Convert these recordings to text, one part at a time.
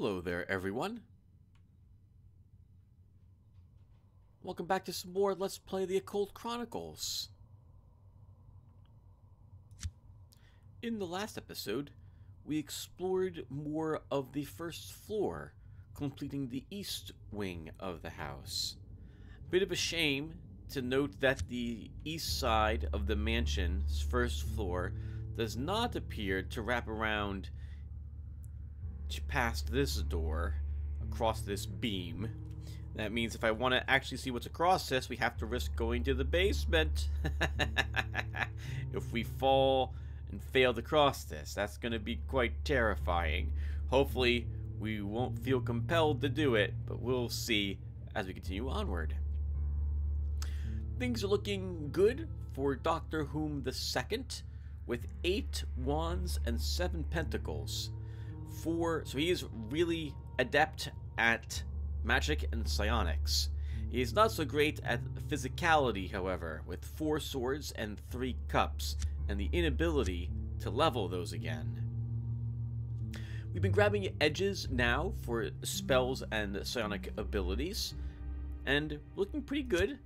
Hello there, everyone. Welcome back to some more Let's Play the Occult Chronicles. In the last episode, we explored more of the first floor, completing the east wing of the house. Bit of a shame to note that the east side of the mansion's first floor does not appear to wrap around past this door, across this beam. That means if I want to actually see what's across this, we have to risk going to the basement. If we fall and fail to cross this, that's going to be quite terrifying. Hopefully, we won't feel compelled to do it, but we'll see as we continue onward. Things are looking good for Dr. Whom II, with 8 wands and 7 pentacles. So he is really adept at magic and psionics. He is not so great at physicality, however, with 4 swords and 3 cups, and the inability to level those again. We've been grabbing edges now for spells and psionic abilities, and looking pretty good.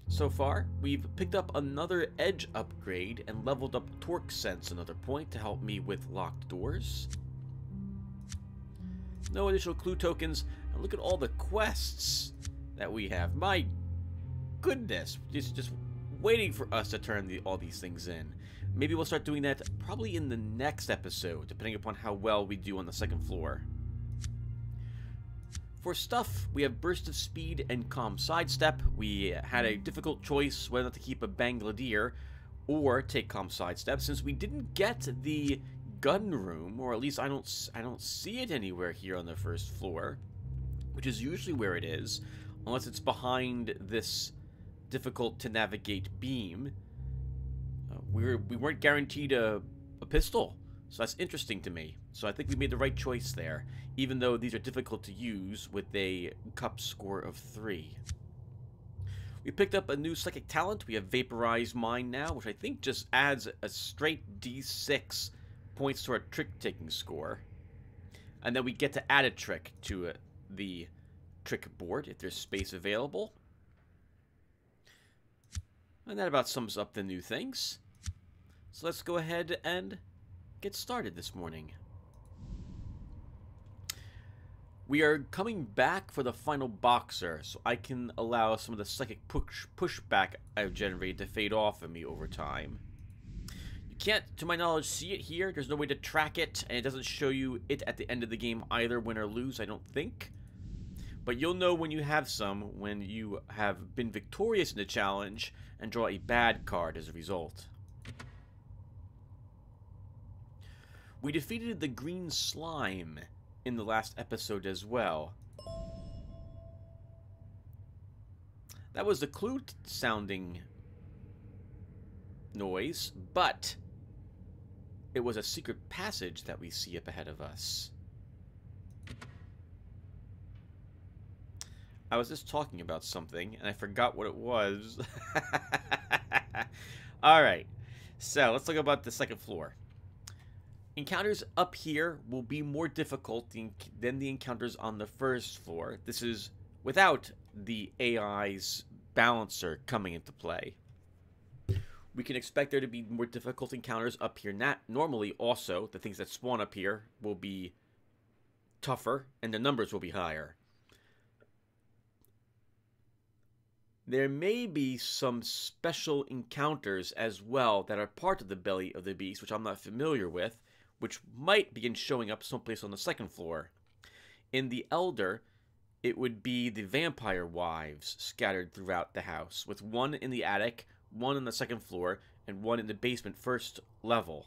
So far, we've picked up another edge upgrade and leveled up torque sense another point to help me with locked doors. No additional clue tokens, and look at all the quests that we have. My goodness, just waiting for us to turn all these things in. Maybe we'll start doing that probably in the next episode, depending upon how well we do on the second floor. For stuff, we have Burst of Speed and Calm Sidestep. We had a difficult choice whether to keep a Bangladier or take Calm Sidestep, since we didn't get the gun room, or at least I don't see it anywhere here on the first floor, which is usually where it is, unless it's behind this difficult to navigate beam. We weren't guaranteed a pistol, so that's interesting to me. So I think we made the right choice there, even though these are difficult to use with a cup score of 3. We picked up a new psychic talent. We have Vaporized Mind now, which I think just adds a straight D6 points to our trick-taking score. And then we get to add a trick to the trick board if there's space available. And that about sums up the new things. So let's go ahead and get started this morning. We are coming back for the final boxer, so I can allow some of the psychic pushback I've generated to fade off of me over time. Can't, to my knowledge, see it here. There's no way to track it, and it doesn't show you it at the end of the game either, win or lose, I don't think. But you'll know when you have some, when you have been victorious in the challenge and draw a bad card as a result. We defeated the green slime in the last episode as well. That was the clue sounding noise, but it was a secret passage that we see up ahead of us. I was just talking about something, and I forgot what it was. Alright, so let's talk about the second floor. Encounters up here will be more difficult than the encounters on the first floor. This is without the AI's balancer coming into play. We can expect there to be more difficult encounters up here. Normally, also, the things that spawn up here will be tougher, and the numbers will be higher. There may be some special encounters as well that are part of the belly of the beast, which I'm not familiar with, which might begin showing up someplace on the second floor. In the Elder, it would be the vampire wives scattered throughout the house, with one in the attic, one on the second floor, and one in the basement first level.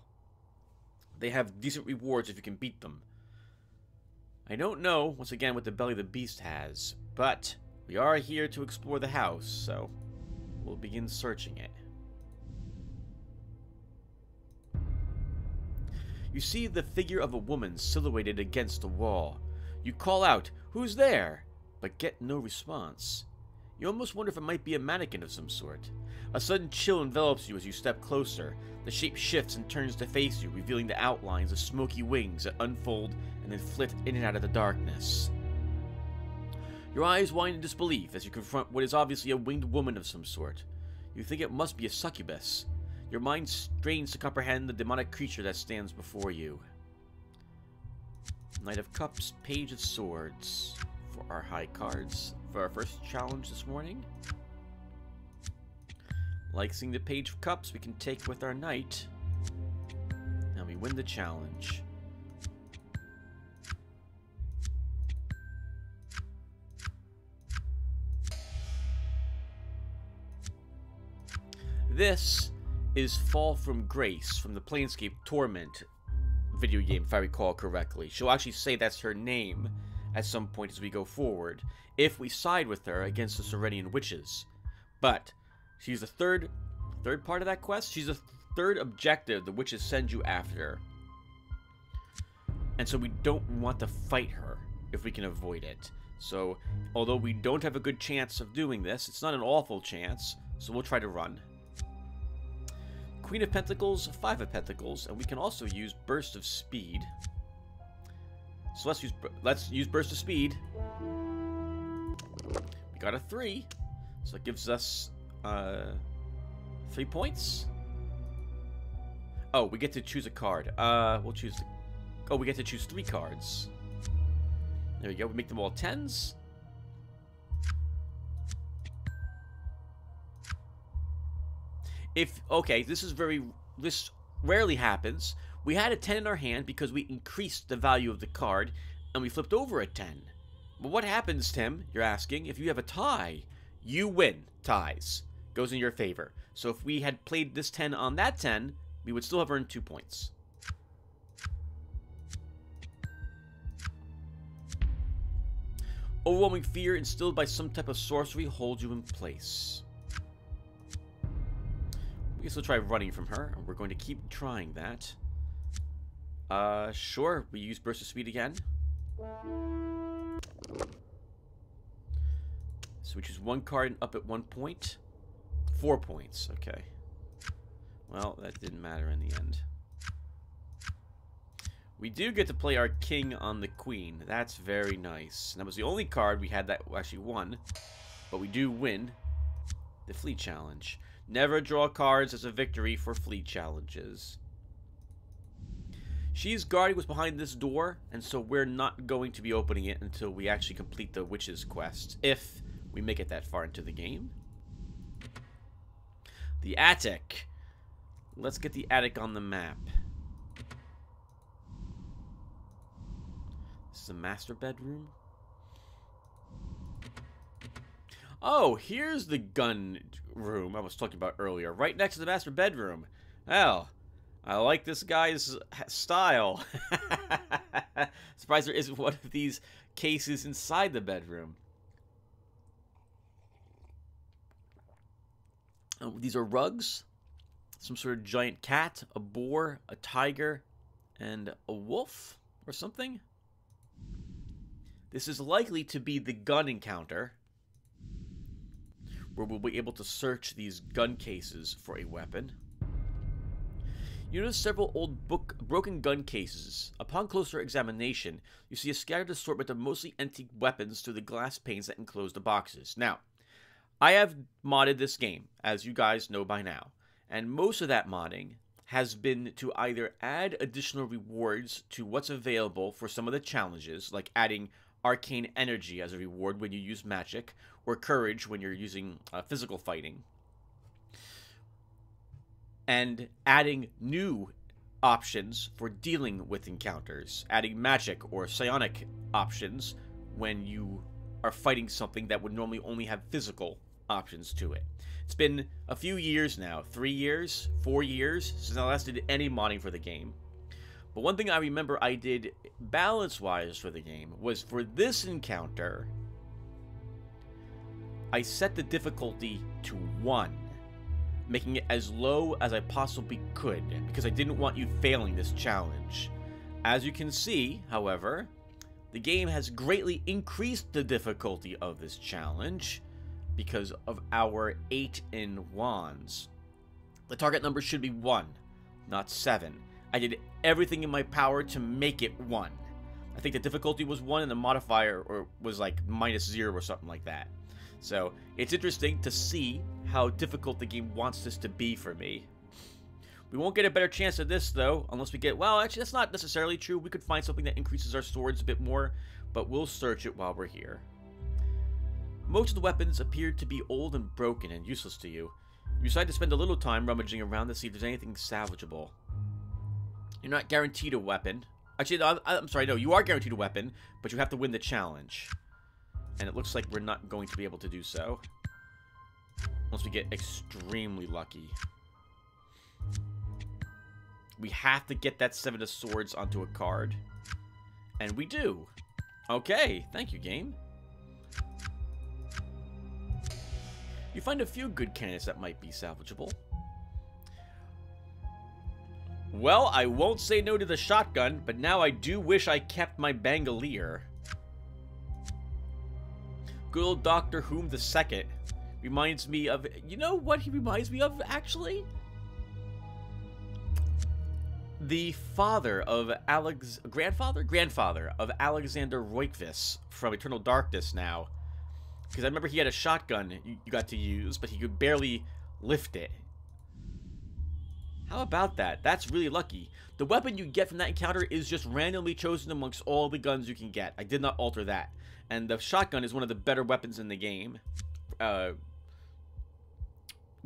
They have decent rewards if you can beat them. I don't know, once again, what the belly of the beast has, but we are here to explore the house, so we'll begin searching it. You see the figure of a woman silhouetted against the wall. You call out, "Who's there?" but get no response. You almost wonder if it might be a mannequin of some sort. A sudden chill envelops you as you step closer. The shape shifts and turns to face you, revealing the outlines of smoky wings that unfold and then flit in and out of the darkness. Your eyes widen in disbelief as you confront what is obviously a winged woman of some sort. You think it must be a succubus. Your mind strains to comprehend the demonic creature that stands before you. Knight of Cups, Page of Swords for our high cards for our first challenge this morning. Like seeing the Page of Cups, we can take with our Knight, and we win the challenge. This is Fall from Grace from the Planescape Torment video game, if I recall correctly. She'll actually say that's her name at some point as we go forward, if we side with her against the Serenian Witches. But she's the third part of that quest. She's the third objective the witches send you after. And so we don't want to fight her if we can avoid it. So, although we don't have a good chance of doing this, it's not an awful chance, so we'll try to run. Queen of Pentacles, Five of Pentacles, and we can also use Burst of Speed. So let's use Burst of Speed. We got a 3, so it gives us 3 points. Oh, we get to choose a card. We'll choose the... Oh, we get to choose 3 cards. There we go. We make them all 10s. Okay, this rarely happens. We had a 10 in our hand because we increased the value of the card, and we flipped over a 10. But what happens, Tim, you're asking, if you have a tie? You win. Ties. Goes in your favor. So if we had played this 10 on that 10, we would still have earned 2 points. Overwhelming fear instilled by some type of sorcery holds you in place. I guess we'll try running from her, and we're going to keep trying that. Sure, we use Burst of Speed again. So we choose 1 card and up at 1 point. 4 points, okay. Well, that didn't matter in the end. We do get to play our king on the queen. That's very nice. And that was the only card we had that actually won. But we do win the fleet challenge. Never draw cards as a victory for fleet challenges. She's guarding what's behind this door, and so we're not going to be opening it until we actually complete the witch's quest, if we make it that far into the game. The attic. Let's get the attic on the map. This is a master bedroom. Oh, here's the gun room I was talking about earlier, right next to the master bedroom. Well, I like this guy's style. Surprised there isn't one of these cases inside the bedroom. Oh, these are rugs. Some sort of giant cat, a boar, a tiger, and a wolf or something. This is likely to be the gun encounter, where we'll be able to search these gun cases for a weapon. You notice several old broken gun cases. Upon closer examination, you see a scattered assortment of mostly antique weapons through the glass panes that enclose the boxes. Now, I have modded this game, as you guys know by now, and most of that modding has been to either add additional rewards to what's available for some of the challenges, like adding arcane energy as a reward when you use magic, or courage when you're using physical fighting, and adding new options for dealing with encounters, adding magic or psionic options when you are fighting something that would normally only have physical options to it. It's been a few years now, 3 years, 4 years, since I last did any modding for the game. But one thing I remember I did balance-wise for the game was for this encounter, I set the difficulty to 1, making it as low as I possibly could, because I didn't want you failing this challenge. As you can see, however, the game has greatly increased the difficulty of this challenge, because of our 8 in wands. The target number should be 1, not 7. I did everything in my power to make it 1. I think the difficulty was 1 and the modifier was like -0 or something like that. So it's interesting to see how difficult the game wants this to be for me. We won't get a better chance at this, though, unless we get... Well, actually, that's not necessarily true. We could find something that increases our swords a bit more, but we'll search it while we're here. Most of the weapons appear to be old and broken and useless to you. You decide to spend a little time rummaging around to see if there's anything salvageable. You're not guaranteed a weapon. Actually, I'm sorry, no, you are guaranteed a weapon, but you have to win the challenge. And it looks like we're not going to be able to do so. Unless we get extremely lucky. We have to get that 7 of Swords onto a card. And we do. Okay, thank you, game. You find a few good candidates that might be salvageable. Well, I won't say no to the shotgun, but now I do wish I kept my bandolier. Good old Dr. Whom II reminds me of... You know what he reminds me of, actually? The father of grandfather of Alexander Roykvis from Eternal Darkness now. Because I remember he had a shotgun you got to use, but he could barely lift it. How about that? That's really lucky. The weapon you get from that encounter is just randomly chosen amongst all the guns you can get. I did not alter that. And the shotgun is one of the better weapons in the game.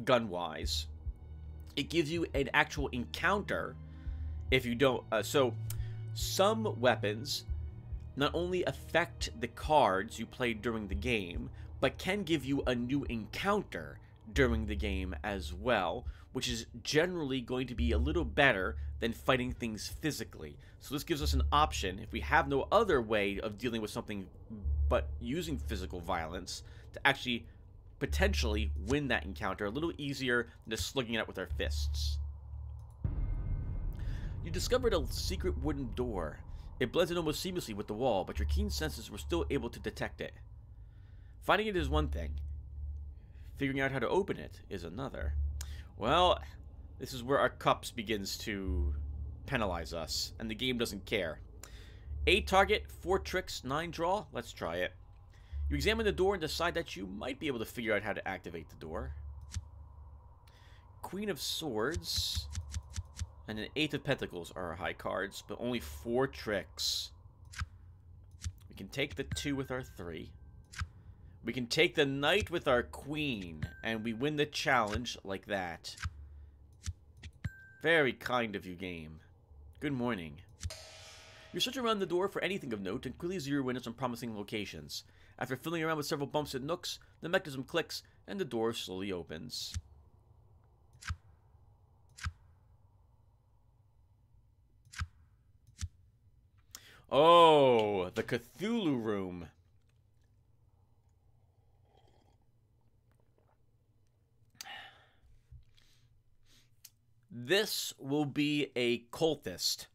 Gun-wise. It gives you an actual encounter if you don't... so, some weapons not only affect the cards you play during the game, but can give you a new encounter during the game as well, which is generally going to be a little better than fighting things physically. So this gives us an option, if we have no other way of dealing with something but using physical violence, to actually potentially win that encounter a little easier than just slugging it out with our fists. You discovered a secret wooden door. It blends in almost seamlessly with the wall, but your keen senses were still able to detect it. Finding it is one thing. Figuring out how to open it is another. Well, this is where our cups begins to penalize us, and the game doesn't care. 8 target, 4 tricks, 9 draw. Let's try it. You examine the door and decide that you might be able to figure out how to activate the door. Queen of Swords and an 8 of Pentacles are our high cards, but only 4 tricks. We can take the 2 with our 3. We can take the Knight with our Queen, and we win the challenge like that. Very kind of you, game. Good morning. You search around the door for anything of note and quickly zero in on some promising locations. After fiddling around with several bumps and nooks, the mechanism clicks, and the door slowly opens. Oh, the Cthulhu room. This will be a cultist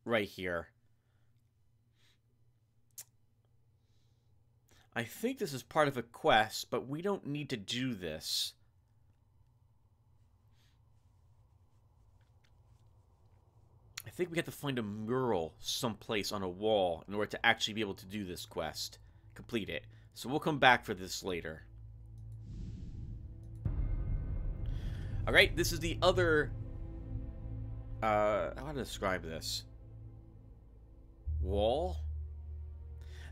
right here. I think this is part of a quest, but we don't need to do this. I think we have to find a mural someplace on a wall in order to actually be able to do this quest. Complete it. So we'll come back for this later. Alright, this is the other... how to describe this? Wall?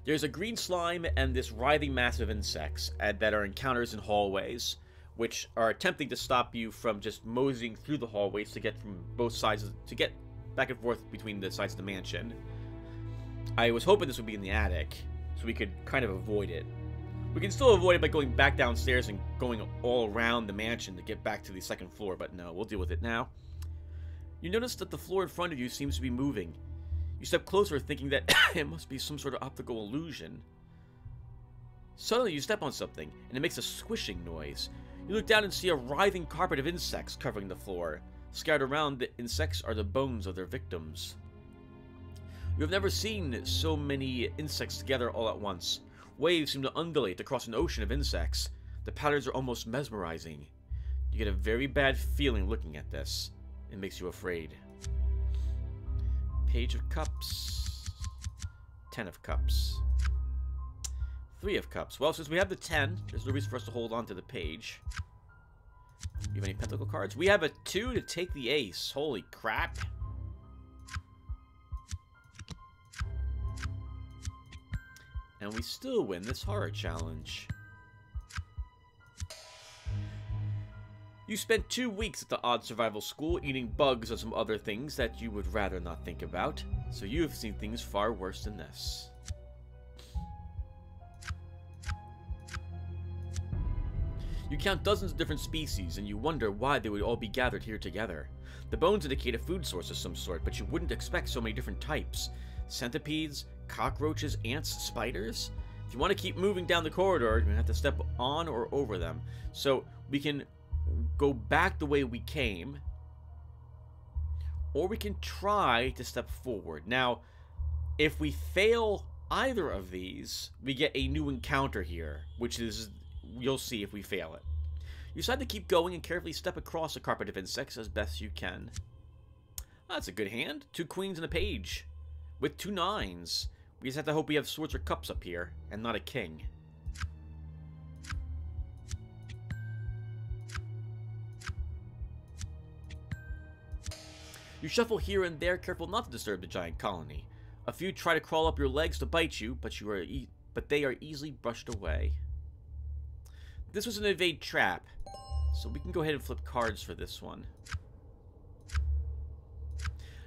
There's a green slime and this writhing mass of insects that are encounters in hallways, which are attempting to stop you from just moseying through the hallways to get from both sides, to get back and forth between the sides of the mansion. I was hoping this would be in the attic, so we could kind of avoid it. We can still avoid it by going back downstairs and going all around the mansion to get back to the second floor, but no, we'll deal with it now. You notice that the floor in front of you seems to be moving. You step closer thinking that it must be some sort of optical illusion. Suddenly you step on something, and it makes a squishing noise. You look down and see a writhing carpet of insects covering the floor. Scattered around, the insects are the bones of their victims. You have never seen so many insects together all at once. Waves seem to undulate across an ocean of insects. The patterns are almost mesmerizing. You get a very bad feeling looking at this. It makes you afraid. Page of Cups. 10 of Cups. 3 of Cups. Well, since we have the 10, there's no reason for us to hold on to the page. You have any Pentacle cards? We have a 2 to take the ace. Holy crap. And we still win this horror challenge. You spent 2 weeks at the odd survival school eating bugs and some other things that you would rather not think about. So you have seen things far worse than this. You count dozens of different species, and you wonder why they would all be gathered here together. The bones indicate a food source of some sort, but you wouldn't expect so many different types. Centipedes, cockroaches, ants, spiders? If you want to keep moving down the corridor, you're going to have to step on or over them. So we can go back the way we came, or we can try to step forward. Now, if we fail either of these, we get a new encounter here, which is... you'll see if we fail it. You decide to keep going and carefully step across the carpet of insects as best you can. That's a good hand. 2 queens and a page. With 2 9s. We just have to hope we have swords or cups up here, and not a king. You shuffle here and there, careful not to disturb the giant colony. A few try to crawl up your legs to bite you, but they are easily brushed away. This was an evade trap, so we can go ahead and flip cards for this one.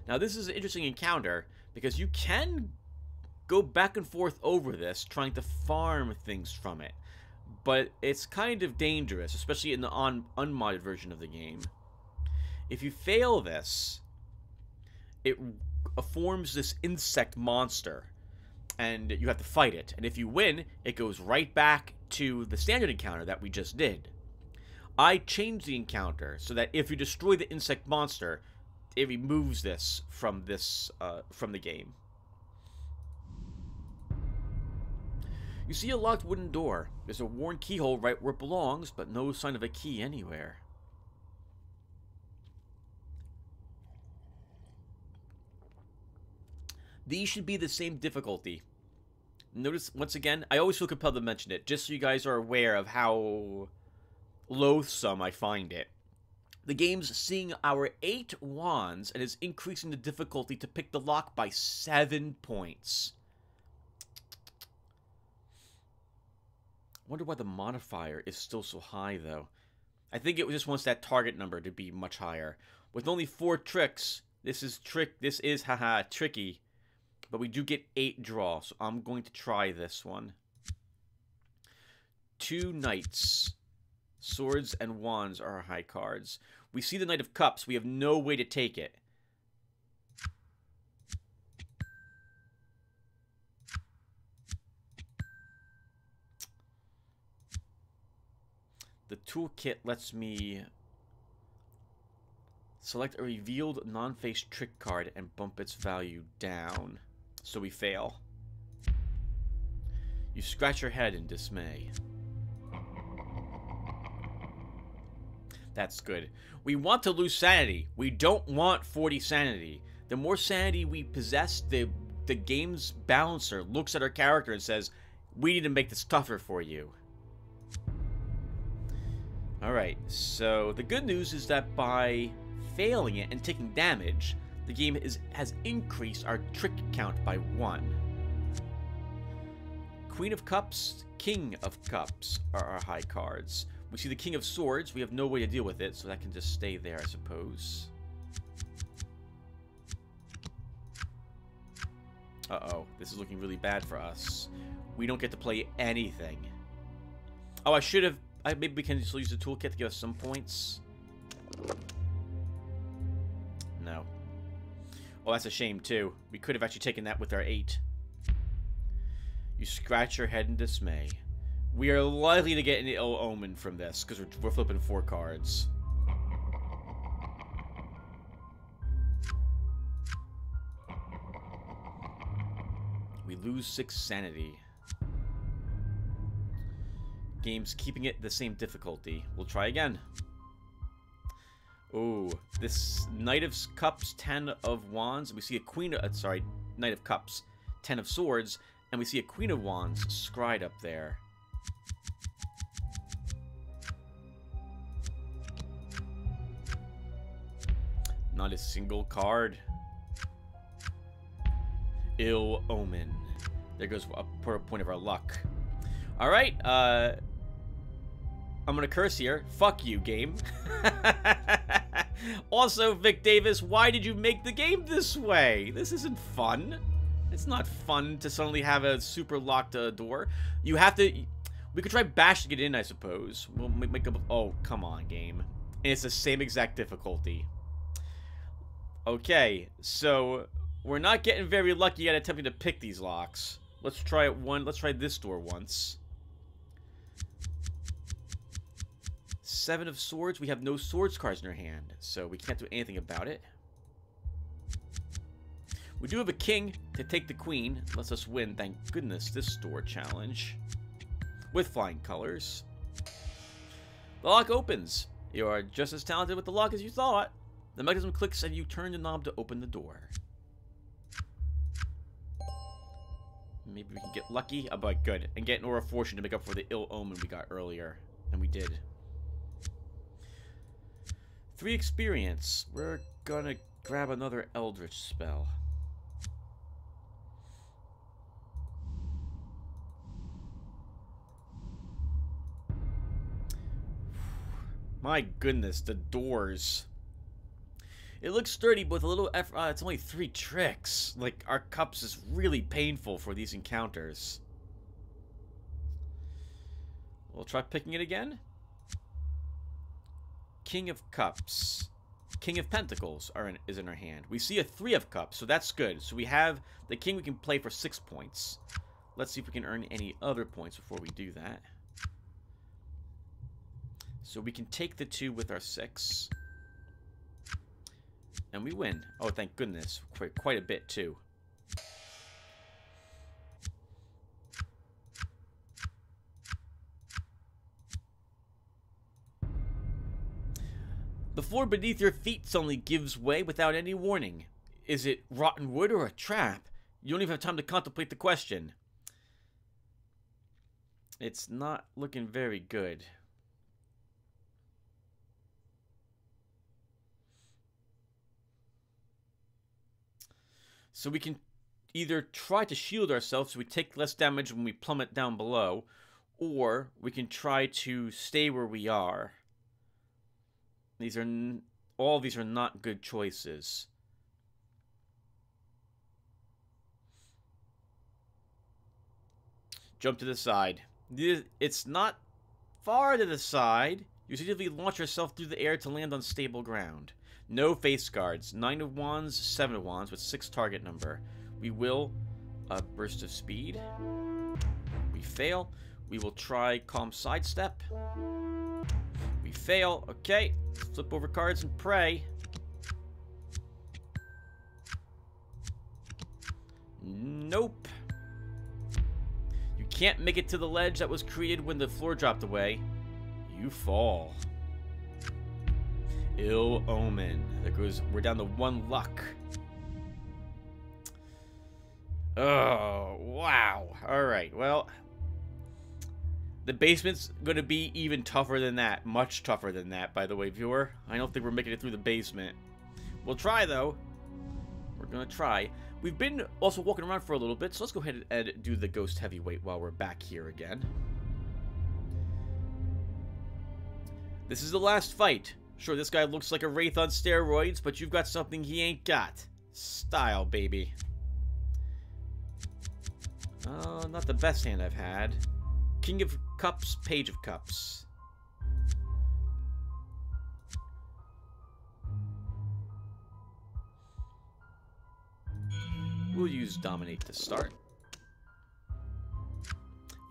Now this is an interesting encounter, because you can go back and forth over this, trying to farm things from it. But it's kind of dangerous, especially in the unmodded version of the game. If you fail this, it forms this insect monster, and you have to fight it. And if you win, it goes right back to the standard encounter that we just did. I changed the encounter so that if you destroy the insect monster, it removes this from the game. You see a locked wooden door. There's a worn keyhole right where it belongs, but no sign of a key anywhere. These should be the same difficulty. Notice, once again, I always feel compelled to mention it, just so you guys are aware of how loathsome I find it. The game's seeing our 8 wands and is increasing the difficulty to pick the lock by 7 points. Wonder why the modifier is still so high, though. I think it just wants that target number to be much higher. With only 4 tricks, this is tricky. But we do get 8 draw, so I'm going to try this one. 2 knights. Swords and wands are our high cards. We see the Knight of Cups. We have no way to take it. The toolkit lets me select a revealed non-face trick card and bump its value down. So we fail. You scratch your head in dismay. That's good. We want to lose sanity. We don't want 40 sanity. The more sanity we possess, the game's balancer looks at our character and says, we need to make this tougher for you. Alright, so the good news is that by failing it and taking damage, the game has increased our trick count by 1. Queen of Cups, King of Cups are our high cards. We see the King of Swords. We have no way to deal with it, so that can just stay there, I suppose. Uh-oh, this is looking really bad for us. We don't get to play anything. Oh, I should have... maybe we can just use the toolkit to give us some points. No. Oh, that's a shame, too. We could have actually taken that with our 8. You scratch your head in dismay. We are likely to get an ill omen from this, because we're flipping 4 cards. We lose 6 sanity. game's keeping it the same difficulty. We'll try again. Oh, this Knight of Cups, 10 of Wands. We see a Queen of... sorry, Knight of Cups, 10 of Swords. And we see a Queen of Wands scried up there. Not a single card. Ill Omen. There goes a point of our luck. Alright, I'm gonna curse here. Fuck you, game. Also, Vic Davis, why did you make the game this way? This isn't fun. It's not fun to suddenly have a super locked door. You have to... We could try bashing it in, I suppose. We'll make up... Oh, come on, game. And it's the same exact difficulty. Okay, so... We're not getting very lucky at attempting to pick these locks. Let's try it one. Let's try this door once. 7 of Swords. We have no swords cards in our hand, so we can't do anything about it. We do have a king to take the queen. Lets us win, thank goodness, this door challenge. With flying colors. The lock opens. You are just as talented with the lock as you thought. The mechanism clicks and you turn the knob to open the door. Maybe we can get lucky. Oh, but good. And get an Aura of Fortune to make up for the ill omen we got earlier. And we did. 3 experience. We're gonna grab another Eldritch spell. My goodness, the doors. It looks sturdy, but with a little effort. It's only 3 tricks. Like, our cups is really painful for these encounters. We'll try picking it again. King of Cups. King of Pentacles is in our hand. We see a 3 of Cups, so that's good. So we have the king we can play for 6 points. Let's see if we can earn any other points before we do that. So we can take the 2 with our 6. And we win. Oh, thank goodness. Quite a bit, too. The floor beneath your feet suddenly gives way without any warning. Is it rotten wood or a trap? You don't even have time to contemplate the question. It's not looking very good. So we can either try to shield ourselves so we take less damage when we plummet down below, or we can try to stay where we are. All of these are not good choices. Jump to the side. It's not far to the side. You simply launch yourself through the air to land on stable ground. No face guards. 9 of Wands, 7 of Wands with 6 target number. We will burst of speed. We fail. We will try calm sidestep. We fail. Okay. Flip over cards and pray. Nope. You can't make it to the ledge that was created when the floor dropped away. You fall. Ill Omen. There goes. We're down to 1 luck. Oh, wow. Alright, well. The basement's going to be even tougher than that. Much tougher than that, by the way, viewer. I don't think we're making it through the basement. We'll try, though. We're going to try. We've been also walking around for a little bit, so let's go ahead and do the Ghost Heavyweight while we're back here again. This is the last fight. Sure, this guy looks like a wraith on steroids, but you've got something he ain't got. Style, baby. Not the best hand I've had. King of Cups, Page of Cups. We'll use Dominate to start.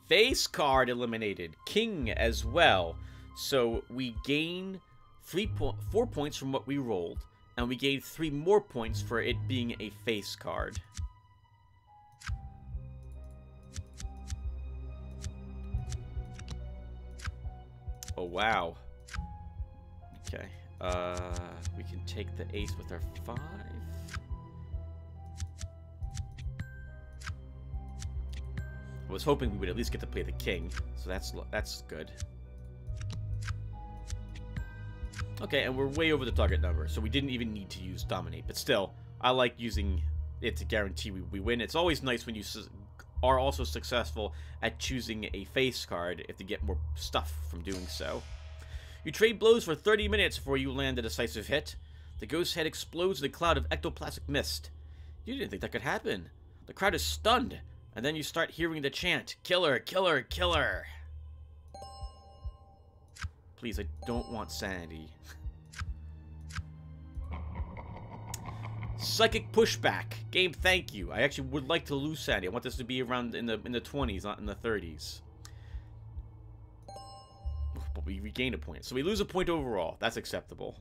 Face card eliminated. King as well. So we gain 4 points from what we rolled, and we gain 3 more points for it being a face card. Oh, wow. Okay. We can take the ace with our 5. I was hoping we would at least get to play the king, so that's good. Okay, and we're way over the target number, so we didn't even need to use dominate. But still, I like using it to guarantee we win. It's always nice when you are also successful at choosing a face card if to get more stuff from doing so. You trade blows for 30 minutes before you land a decisive hit. The ghost head explodes in a cloud of ectoplasmic mist. You didn't think that could happen. The crowd is stunned, and then you start hearing the chant, "Killer, killer, killer." Please, I don't want sanity. Psychic pushback. Game, thank you. I actually would like to lose sanity. I want this to be around in the 20s, not in the 30s. But we regain a point. So we lose a point overall. That's acceptable.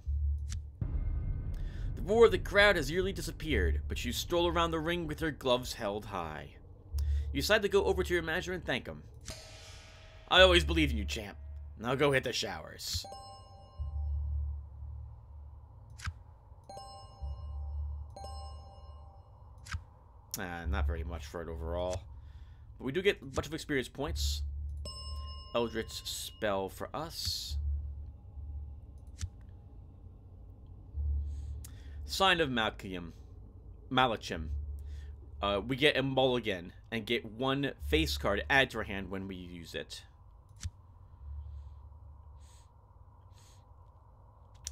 The roar of the crowd has nearly disappeared, but you stroll around the ring with your gloves held high. You decide to go over to your manager and thank him. I always believed in you, champ. Now go hit the showers. Not very much for it overall. But we do get a bunch of experience points. Eldritch spell for us. Sign of Malachim. We get a mulligan and get 1 face card added to our hand when we use it.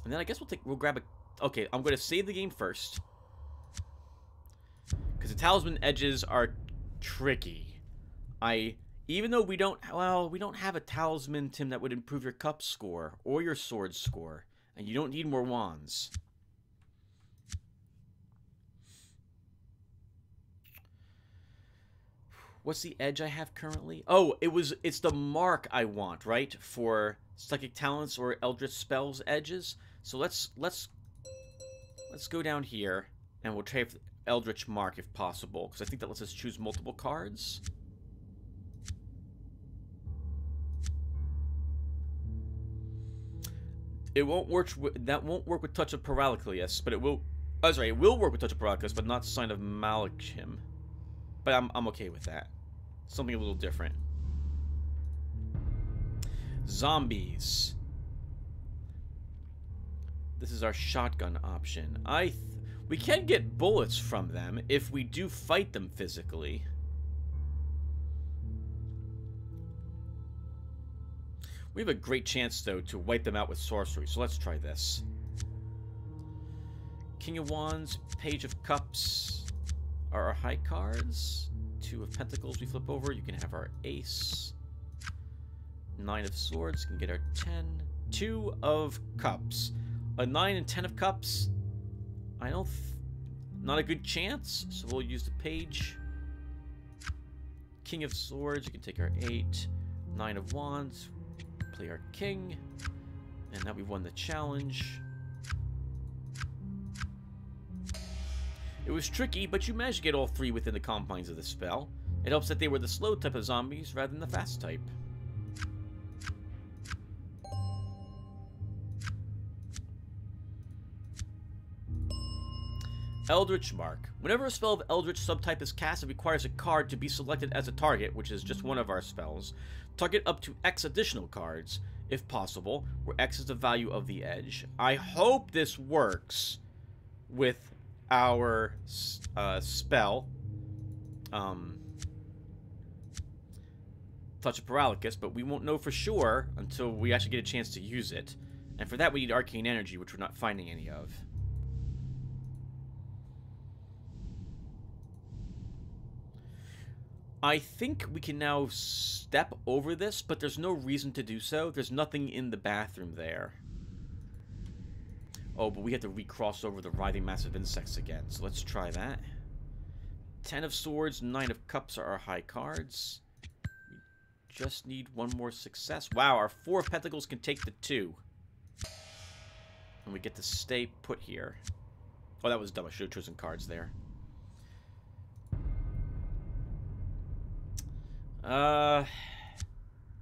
And then I guess we'll grab a... Okay, I'm going to save the game first. Because the talisman edges are tricky. Even though we don't have a talisman, Tim, that would improve your cup score or your sword score. And you don't need more wands. What's the edge I have currently? Oh, it's the mark I want, right? For psychic talents or eldritch spells edges. So let's go down here and we'll try eldritch mark if possible, because I think that lets us choose multiple cards. It won't work. That won't work with Touch of Paralycleus, but it will. Oh, sorry, it will work with Touch of Paralycleus, but not Sign of Malachim. But I'm okay with that. Something a little different. Zombies. This is our shotgun option. We can get bullets from them if we do fight them physically. We have a great chance, though, to wipe them out with sorcery, so let's try this. King of Wands, Page of Cups are our high cards. 2 of Pentacles we flip over. You can have our Ace. 9 of Swords can get our 10. 2 of Cups. A 9 and 10 of Cups. Not a good chance, so we'll use the Page. King of Swords, you can take our 8. 9 of Wands. Play our king, and now we've won the challenge. It was tricky, but you managed to get all 3 within the confines of the spell. It helps that they were the slow type of zombies rather than the fast type. Eldritch Mark. Whenever a spell of Eldritch subtype is cast, it requires a card to be selected as a target, which is just one of our spells. Target up to X additional cards, if possible, where X is the value of the edge. I hope this works with our spell, Touch of Paralycus, but we won't know for sure until we actually get a chance to use it. And for that we need Arcane Energy, which we're not finding any of. I think we can now step over this, but there's no reason to do so. There's nothing in the bathroom there. Oh, but we have to recross over the writhing mass of insects again, so let's try that. 10 of Swords, 9 of Cups are our high cards. We just need 1 more success. Wow, our 4 of Pentacles can take the 2. And we get to stay put here. Oh, that was dumb. I should have chosen cards there.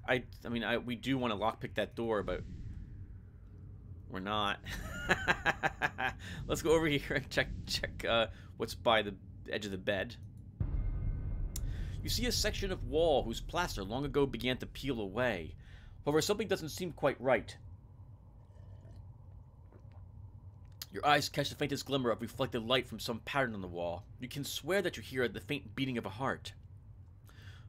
I mean, we do want to lockpick that door, but we're not. Let's go over here and check what's by the edge of the bed. You see a section of wall whose plaster long ago began to peel away. However, something doesn't seem quite right. Your eyes catch the faintest glimmer of reflected light from some pattern on the wall. You can swear that you hear the faint beating of a heart.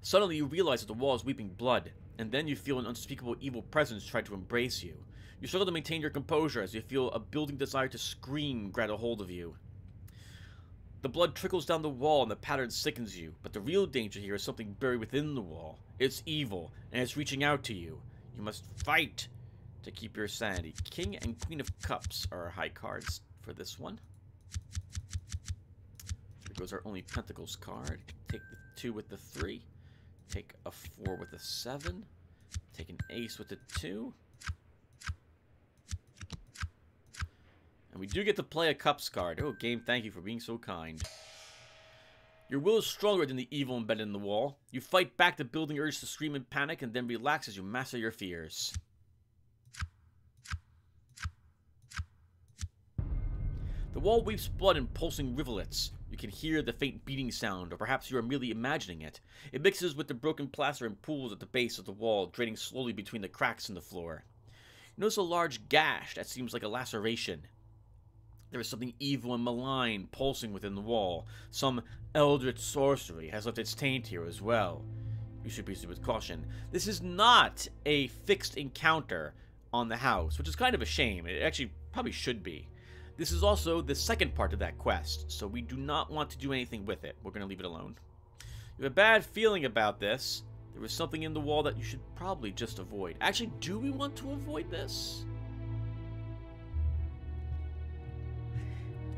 Suddenly you realize that the wall is weeping blood, and then you feel an unspeakable evil presence try to embrace you. You struggle to maintain your composure as you feel a building desire to scream grab a hold of you. The blood trickles down the wall and the pattern sickens you, but the real danger here is something buried within the wall. It's evil, and it's reaching out to you. You must fight to keep your sanity. King and Queen of Cups are our high cards for this one. There goes our only Pentacles card. Take the 2 with the 3. Take a 4 with a 7. Take an ace with a 2. And we do get to play a Cups card. Oh, game, thank you for being so kind. Your will is stronger than the evil embedded in the wall. You fight back the building urge to scream in panic and then relax as you master your fears. The wall weeps blood in pulsing rivulets. You can hear the faint beating sound, or perhaps you are merely imagining it. It mixes with the broken plaster and pools at the base of the wall, draining slowly between the cracks in the floor. You notice a large gash that seems like a laceration. There is something evil and malign pulsing within the wall. Some eldritch sorcery has left its taint here as well. You should proceed with caution. This is not a fixed encounter on the house, which is kind of a shame. It actually probably should be. This is also the second part of that quest, so we do not want to do anything with it. We're going to leave it alone. You have a bad feeling about this. There is something in the wall that you should probably just avoid. Actually, do we want to avoid this?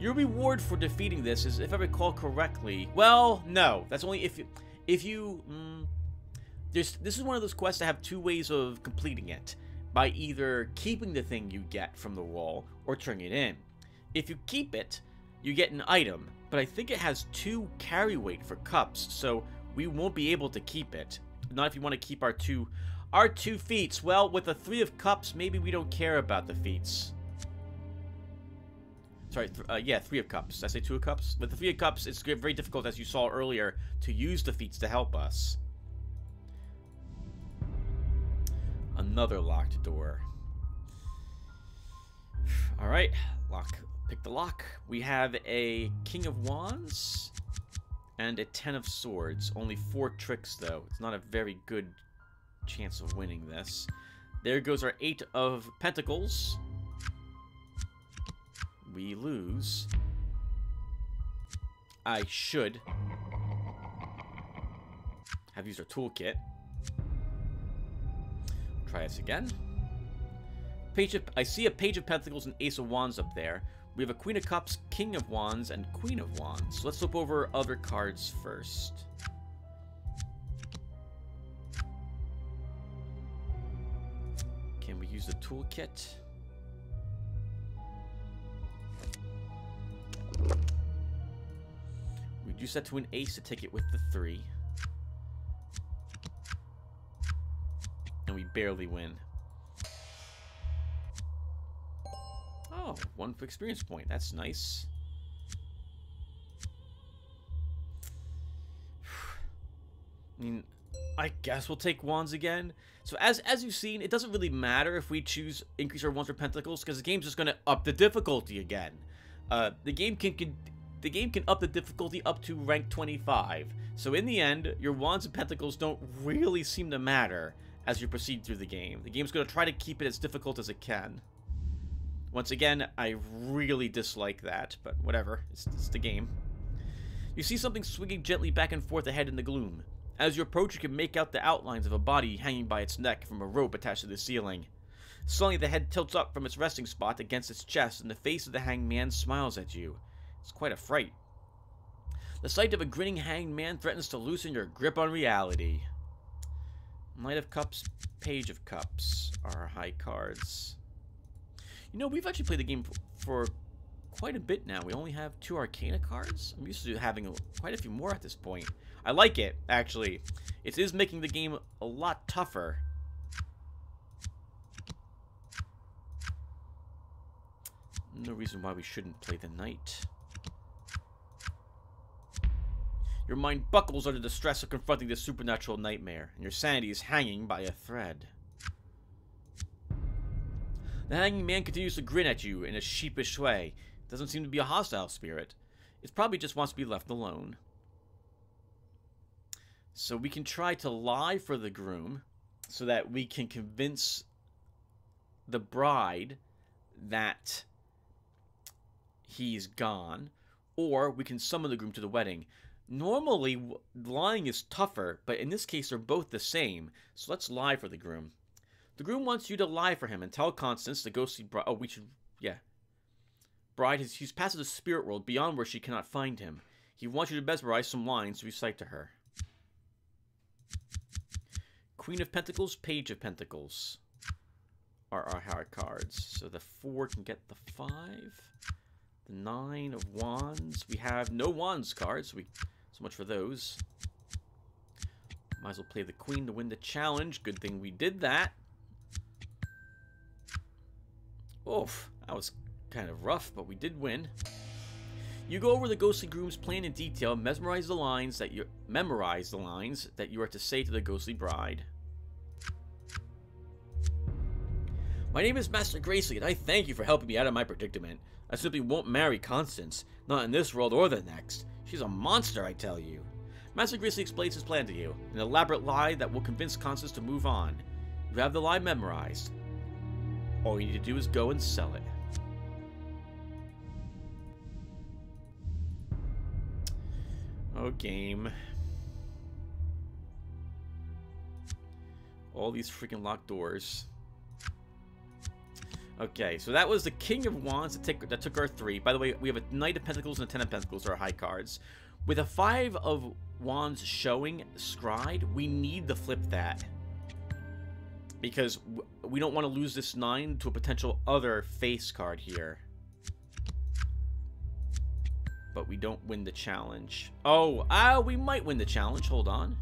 Your reward for defeating this is, if I recall correctly... Well, no. That's only if you... this is one of those quests that have 2 ways of completing it. By either keeping the thing you get from the wall, or turning it in. If you keep it, you get an item, but I think it has 2 carry weight for cups, so we won't be able to keep it. Not if you want to keep our two feats. Well, with the 3 of cups, maybe we don't care about the feats. Sorry, yeah, 3 of cups. Did I say 2 of cups? With the 3 of cups, it's very difficult, as you saw earlier, to use the feats to help us. Another locked door. Alright, pick the lock. We have a King of Wands and a 10 of Swords. Only 4 tricks, though. It's not a very good chance of winning this. There goes our 8 of Pentacles. We lose. I should have used our toolkit. Try this again. I see a Page of Pentacles and Ace of Wands up there. We have a Queen of Cups, King of Wands, and Queen of Wands. So let's flip over other cards first. Can we use the toolkit? Reduce that to an ace to take it with the 3. And we barely win. Oh, 1 experience point. That's nice. I mean, I guess we'll take Wands again. So as you've seen, it doesn't really matter if we choose increase our Wands or Pentacles, because the game's just going to up the difficulty again. The game can up the difficulty up to rank 25. So in the end, your Wands and Pentacles don't really seem to matter as you proceed through the game. The game's going to try to keep it as difficult as it can. Once again, I really dislike that, but whatever. It's the game. You see something swinging gently back and forth ahead in the gloom. As you approach, you can make out the outlines of a body hanging by its neck from a rope attached to the ceiling. Suddenly, the head tilts up from its resting spot against its chest, and the face of the hanged man smiles at you. It's quite a fright. The sight of a grinning hanged man threatens to loosen your grip on reality. Knight of Cups, Page of Cups are high cards. You know, we've actually played the game for quite a bit now. We only have 2 Arcana cards. I'm used to having quite a few more at this point. I like it, actually. It is making the game a lot tougher. No reason why we shouldn't play the knight. Your mind buckles under the stress of confronting this supernatural nightmare, and your sanity is hanging by a thread. The hanging man continues to grin at you in a sheepish way. It doesn't seem to be a hostile spirit. It probably just wants to be left alone. So we can try to lie for the groom so that we can convince the bride that he's gone, or we can summon the groom to the wedding. Normally, lying is tougher, but in this case, they're both the same. So let's lie for the groom. The groom wants you to lie for him and tell Constance, the ghostly bride... Oh, we should... Yeah. Bride, he's passed the spirit world beyond where she cannot find him. He wants you to mesmerize some lines to recite to her. Queen of Pentacles, Page of Pentacles are our high cards. So the 4 can get the 5. The 9 of Wands. We have no Wands cards. So much for those. Might as well play the Queen to win the challenge. Good thing we did that. Oof, that was kind of rough, but we did win. You go over the ghostly groom's plan in detail, memorize the lines that you are to say to the ghostly bride. My name is Master Gracely, and I thank you for helping me out of my predicament. I simply won't marry Constance, not in this world or the next. She's a monster, I tell you. Master Gracely explains his plan to you, an elaborate lie that will convince Constance to move on. You have the lie memorized. All you need to do is go and sell it. Oh, game. All these freaking locked doors. Okay, so that was the King of Wands that took our 3. By the way, we have a Knight of Pentacles and a 10 of Pentacles, our high cards. With a 5 of Wands showing Scryed, we need to flip that. Because we don't want to lose this 9 to a potential other face card here. But we don't win the challenge. Oh, we might win the challenge. Hold on.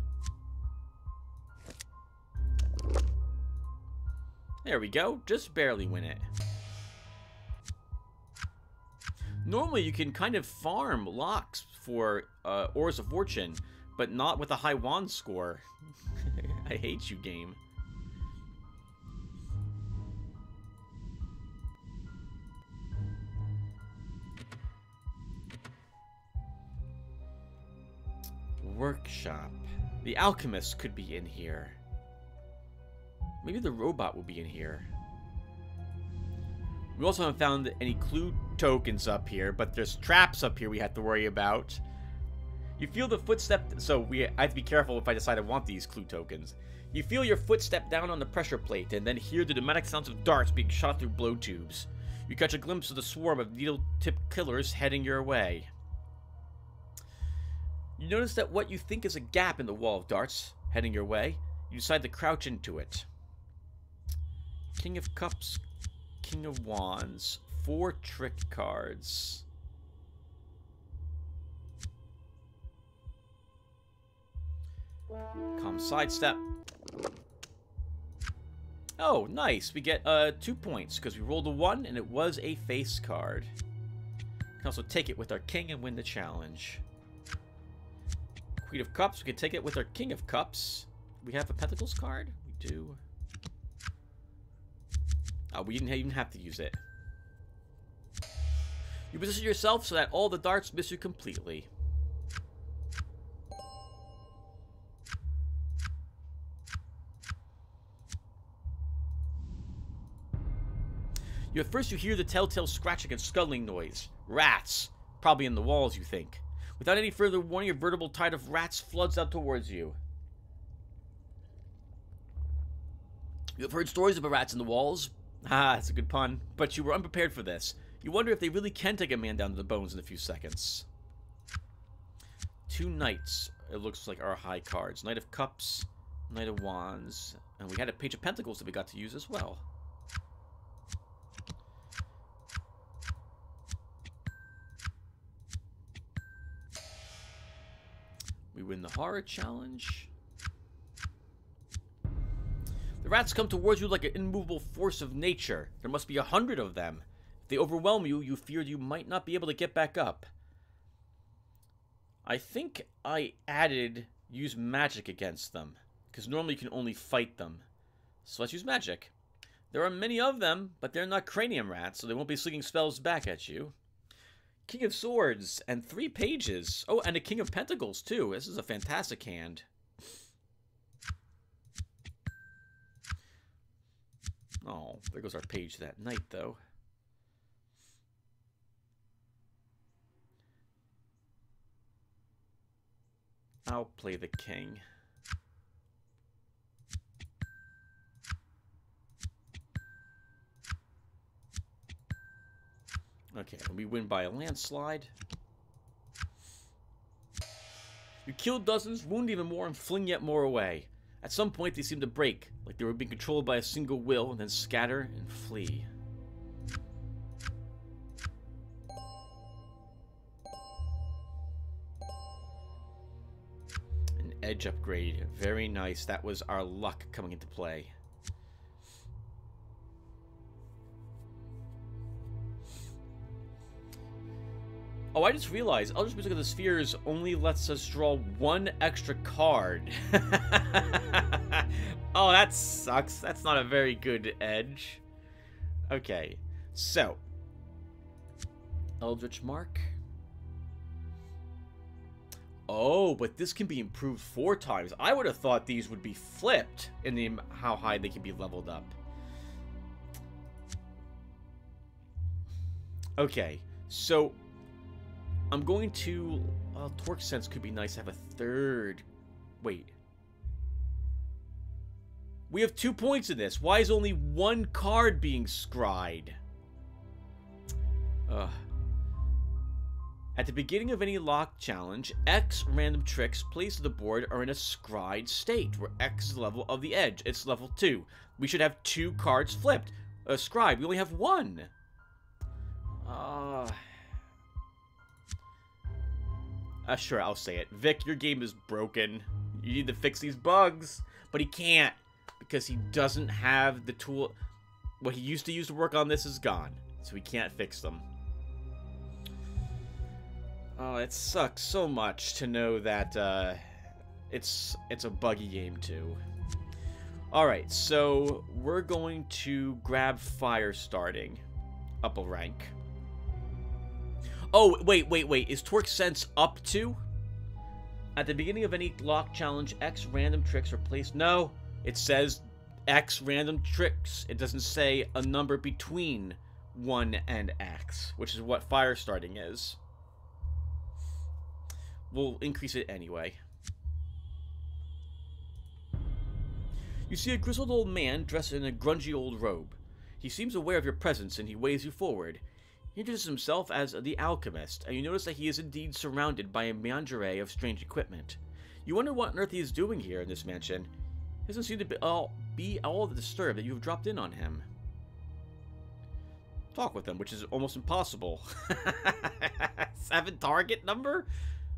There we go. Just barely win it. Normally, you can kind of farm locks for Ores of Fortune, but not with a high wand score. I hate you, game. Workshop. The alchemist could be in here. Maybe the robot will be in here. We also haven't found any clue tokens up here, but there's traps up here we have to worry about. You feel the footstep, so I have to be careful if I decide I want these clue tokens. You feel your footstep down on the pressure plate, and then hear the dramatic sounds of darts being shot through blow tubes. You catch a glimpse of the swarm of needle-tipped killers heading your way. You notice that what you think is a gap in the wall of darts heading your way, you decide to crouch into it. King of Cups, King of Wands, 4 trick cards. Calm sidestep. Oh, nice. We get 2 points because we rolled a 1 and it was a face card. We can also take it with our king and win the challenge. Queen of Cups, we can take it with our King of Cups. We have a Pentacles card? We do. Oh, we didn't even have to use it. You position yourself so that all the darts miss you completely. At first you hear the telltale scratching and scuttling noise. Rats. Probably in the walls, you think. Without any further warning, a veritable tide of rats floods out towards you. You have heard stories about rats in the walls. Ah, that's a good pun. But you were unprepared for this. You wonder if they really can take a man down to the bones in a few seconds. 2 knights, it looks like, are high cards. Knight of Cups, Knight of Wands. And we had a Page of Pentacles that we got to use as well. We win the horror challenge. The rats come towards you like an immovable force of nature. There must be 100 of them. They overwhelm you, you feared you might not be able to get back up. I think I added use magic against them, because normally you can only fight them. So let's use magic. There are many of them, but they're not cranium rats, so they won't be slinging spells back at you. King of Swords, and 3 pages. Oh, and a King of Pentacles, too. This is a fantastic hand. Oh, there goes our page that night, though. I'll play the king. Okay, we win by a landslide. You kill dozens, wound even more, and fling yet more away. At some point, they seem to break, like they were being controlled by a single will, and then scatter and flee. An edge upgrade. Very nice. That was our luck coming into play. Oh, I just realized Eldritch Music of the Spheres only lets us draw 1 extra card. Oh, that sucks. That's not a very good edge. Okay, so Eldritch Mark. Oh, but this can be improved 4 times. I would have thought these would be flipped in the how high they can be leveled up. Okay, so I'm going to... Torque Sense could be nice to have a 3rd. Wait. We have 2 points in this. Why is only 1 card being scryed? At the beginning of any lock challenge, X random tricks placed on the board are in a scryed state, where X is the level of the edge. It's level 2. We should have 2 cards flipped. Scryed. We only have 1. Sure, I'll say it. Vic, your game is broken. You need to fix these bugs. But he can't, because he doesn't have the tool. What he used to use to work on this is gone, so he can't fix them. Oh, it sucks so much to know that it's a buggy game too. Alright, so we're going to grab Fire Starting up a rank. Oh, wait. Is Torque Sense up to? At the beginning of any lock challenge, X random tricks are placed. No, it says X random tricks. It doesn't say a number between 1 and X, which is what Fire Starting is. We'll increase it anyway. You see a grizzled old man dressed in a grungy old robe. He seems aware of your presence and he waves you forward. He introduces himself as the alchemist, and you notice that he is indeed surrounded by a menagerie of strange equipment. You wonder what on earth he is doing here in this mansion. He doesn't seem to be all disturbed that you have dropped in on him. Talk with him, which is almost impossible. 7 target number?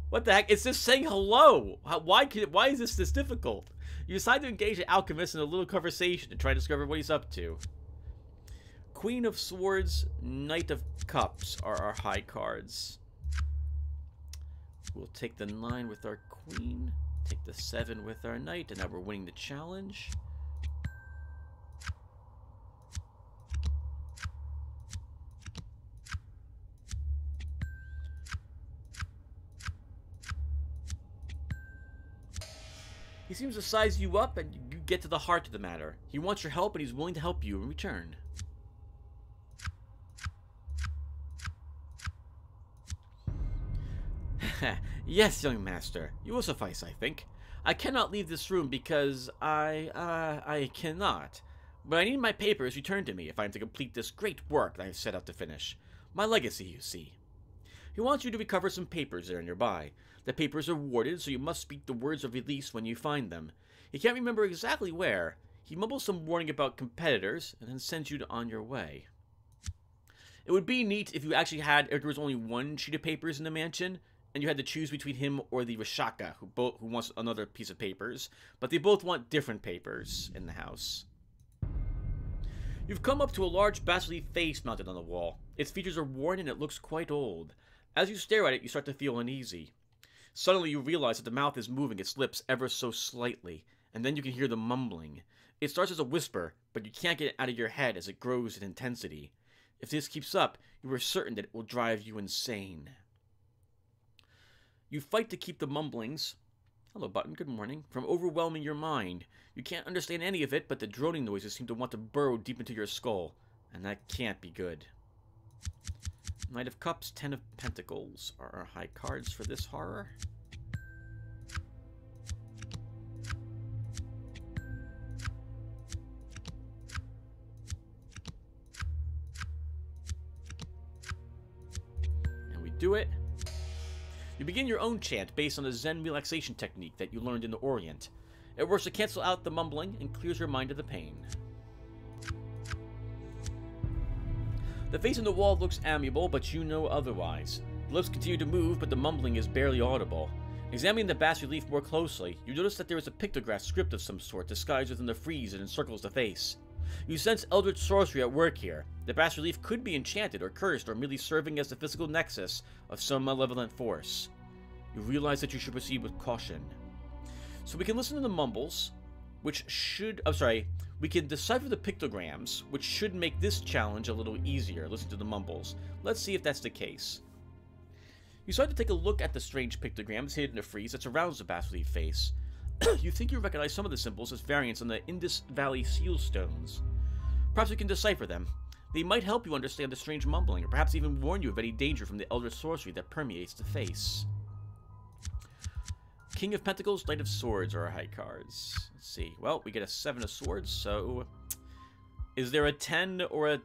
What the heck? It's just saying hello. Why is this difficult? You decide to engage the alchemist in a little conversation to try to discover what he's up to. Queen of Swords, Knight of Cups are our high cards. We'll take the 9 with our Queen, take the 7 with our Knight, and now we're winning the challenge. He seems to size you up and you get to the heart of the matter. He wants your help and he's willing to help you in return. Yes, young master. You will suffice, I think. I cannot leave this room because I cannot. But I need my papers returned to me if I am to complete this great work that I have set out to finish. My legacy, you see. He wants you to recover some papers that are nearby. The papers are warded, so you must speak the words of release when you find them. He can't remember exactly where. He mumbles some warning about competitors, and then sends you on your way. It would be neat if you actually had, if there was only 1 sheet of papers in the mansion, and you had to choose between him or the Rashaka, who wants another piece of papers, but they both want different papers in the house. You've come up to a large bas-relief face mounted on the wall. Its features are worn and it looks quite old. As you stare at it, you start to feel uneasy. Suddenly you realize that the mouth is moving its lips ever so slightly, and then you can hear the mumbling. It starts as a whisper, but you can't get it out of your head as it grows in intensity. If this keeps up, you are certain that it will drive you insane. You fight to keep the mumblings, hello button, good morning, from overwhelming your mind. You can't understand any of it, but the droning noises seem to want to burrow deep into your skull, and that can't be good. Knight of Cups, Ten of Pentacles are our high cards for this horror. And we do it. You begin your own chant based on a Zen relaxation technique that you learned in the Orient. It works to cancel out the mumbling and clears your mind of the pain. The face on the wall looks amiable, but you know otherwise. The lips continue to move, but the mumbling is barely audible. Examining the bas-relief more closely, you notice that there is a pictograph script of some sort disguised within the frieze that encircles the face. You sense eldritch sorcery at work here. The bas-relief could be enchanted or cursed or merely serving as the physical nexus of some malevolent force. You realize that you should proceed with caution. So we can listen to the mumbles, which should... we can decipher the pictograms, which should make this challenge a little easier. Listen to the mumbles. Let's see if that's the case. You start to take a look at the strange pictograms hidden in the frieze that surrounds the bas-relief face. You think you recognize some of the symbols as variants on the Indus Valley seal stones. Perhaps you can decipher them. They might help you understand the strange mumbling, or perhaps even warn you of any danger from the eldritch sorcery that permeates the face. King of Pentacles, Knight of Swords are our high cards. Let's see. Well, we get a 7 of Swords, so... Is there a 10 or a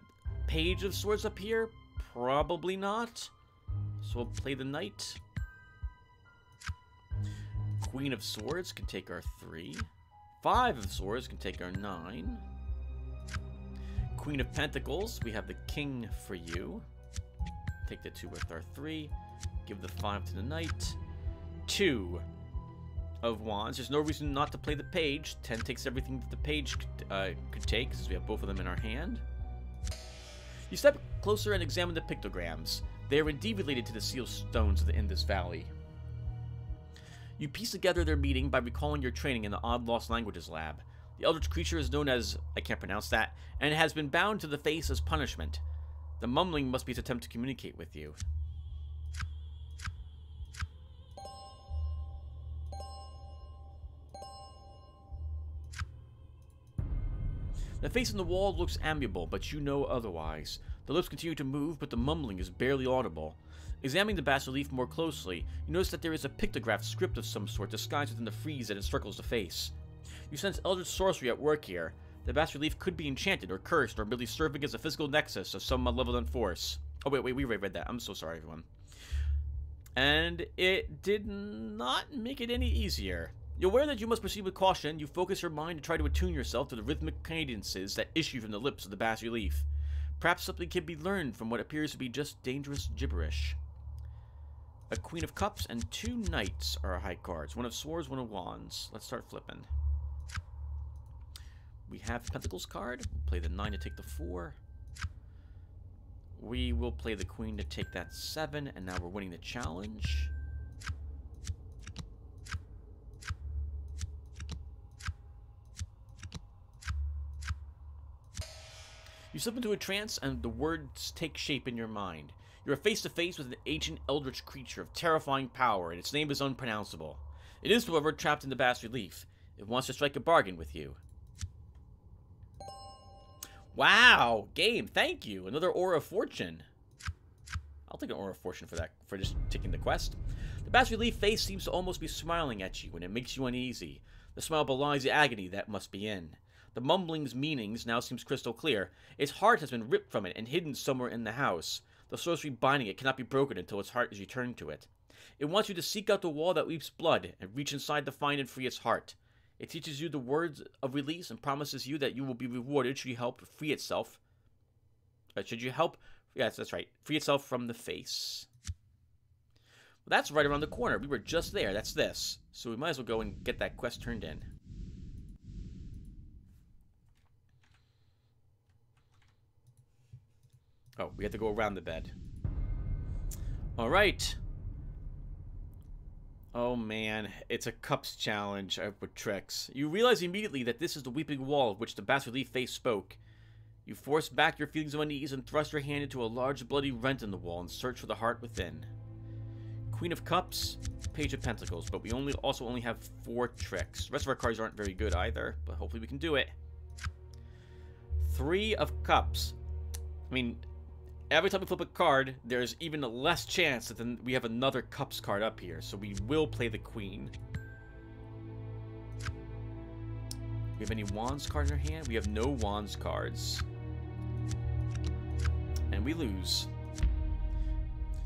Page of Swords up here? Probably not. So we'll play the Knight. Queen of Swords can take our 3. 5 of Swords can take our 9. Queen of Pentacles, we have the King for you. Take the 2 with our 3. Give the 5 to the Knight. 2 of Wands. There's no reason not to play the Page. 10 takes everything that the Page could take, since we have both of them in our hand. You step closer and examine the pictograms. They are indeed related to the seal stones of the Indus Valley. You piece together their meaning by recalling your training in the Odd Lost Languages lab. The eldritch creature is known as, I can't pronounce that, and has been bound to the face as punishment. The mumbling must be its attempt to communicate with you. The face on the wall looks amiable, but you know otherwise. The lips continue to move, but the mumbling is barely audible. Examining the bas-relief more closely, you notice that there is a pictograph script of some sort disguised within the frieze that encircles the face. You sense eldritch sorcery at work here. The bas-relief could be enchanted or cursed or merely serving as a physical nexus of some malevolent force. Oh wait, we already read that. I'm so sorry, everyone. And it did not make it any easier. You're aware that you must proceed with caution. You focus your mind to try to attune yourself to the rhythmic cadences that issue from the lips of the bas-relief. Perhaps something can be learned from what appears to be just dangerous gibberish. A Queen of Cups and 2 Knights are our high cards. 1 of Swords, 1 of Wands. Let's start flipping. We have Pentacles card. We'll play the 9 to take the 4. We will play the Queen to take that 7, and now we're winning the challenge. You slip into a trance, and the words take shape in your mind. You are face to face with an ancient eldritch creature of terrifying power, and its name is unpronounceable. It is, however, trapped in the bas-relief. It wants to strike a bargain with you. Wow! Game, thank you! Another Aura of Fortune. I'll take an Aura of Fortune for that, for just taking the quest. The bas-relief face seems to almost be smiling at you, and it makes you uneasy. The smile belies the agony that must be in. The mumbling's meanings now seems crystal clear. Its heart has been ripped from it and hidden somewhere in the house. The sorcery binding it cannot be broken until its heart is returned to it. It wants you to seek out the wall that weeps blood and reach inside to find and free its heart. It teaches you the words of release and promises you that you will be rewarded should you help free itself. Yes, that's right. Free itself from the face. Well, that's right around the corner. We were just there. That's this. So we might as well go and get that quest turned in. Oh, we have to go around the bed. Alright. Oh man, it's a cups challenge with tricks. You realize immediately that this is the weeping wall of which the bas-relief face spoke. You force back your feelings of unease and thrust your hand into a large bloody rent in the wall and search for the heart within. Queen of Cups, Page of Pentacles, but we also only have 4 tricks. The rest of our cards aren't very good either, but hopefully we can do it. 3 of Cups. I mean, every time we flip a card, there's even a less chance that then we have another Cups card up here, so we will play the Queen. We have any Wands card in our hand? We have no Wands cards. And we lose.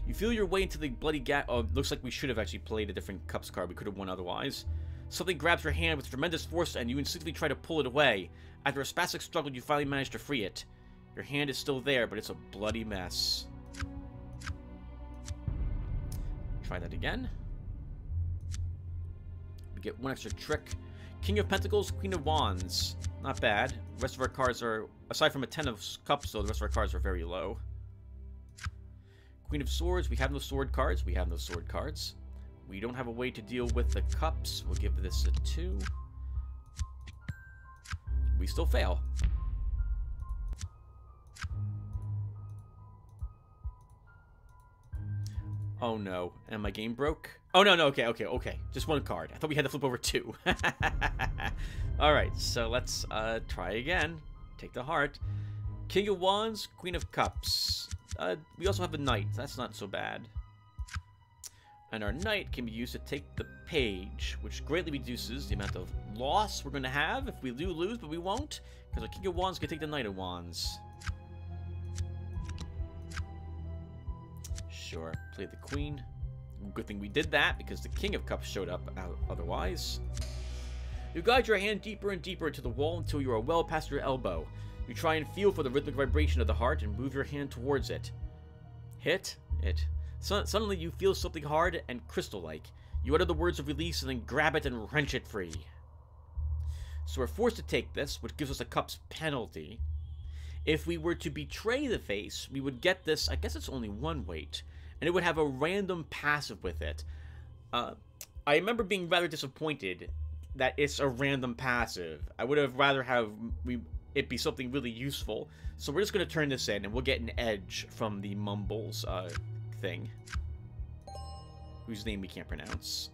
You feel your way into the bloody gap. Oh, looks like we should have actually played a different Cups card. We could have won otherwise. Something grabs your hand with tremendous force, and you instinctively try to pull it away. After a spastic struggle, you finally manage to free it. Your hand is still there, but it's a bloody mess. Try that again. We get 1 extra trick. King of Pentacles, Queen of Wands. Not bad. The rest of our cards are, aside from a 10 of Cups, though, the rest of our cards are very low. Queen of Swords, we have no sword cards. We have no sword cards. We don't have a way to deal with the Cups. We'll give this a 2. We still fail. Oh no, and my game broke? Oh no, okay. Just 1 card. I thought we had to flip over 2. Alright, so let's try again. Take the heart. King of Wands, Queen of Cups. We also have a Knight. That's not so bad. And our Knight can be used to take the Page, which greatly reduces the amount of loss we're going to have if we do lose, but we won't, because our King of Wands can take the Knight of Wands. Sure, play the Queen. Good thing we did that, because the King of Cups showed up otherwise. You guide your hand deeper and deeper into the wall until you are well past your elbow. You try and feel for the rhythmic vibration of the heart and move your hand towards it. Hit it. Suddenly you feel something hard and crystal-like. You utter the words of release and then grab it and wrench it free. So we're forced to take this, which gives us a Cups penalty. If we were to betray the face, we would get this, I guess it's only 1 weight, and it would have a random passive with it. I remember being rather disappointed that it's a random passive. I would have rather have it be something really useful. So we're just going to turn this in, and we'll get an edge from the Mumbles thing, whose name we can't pronounce.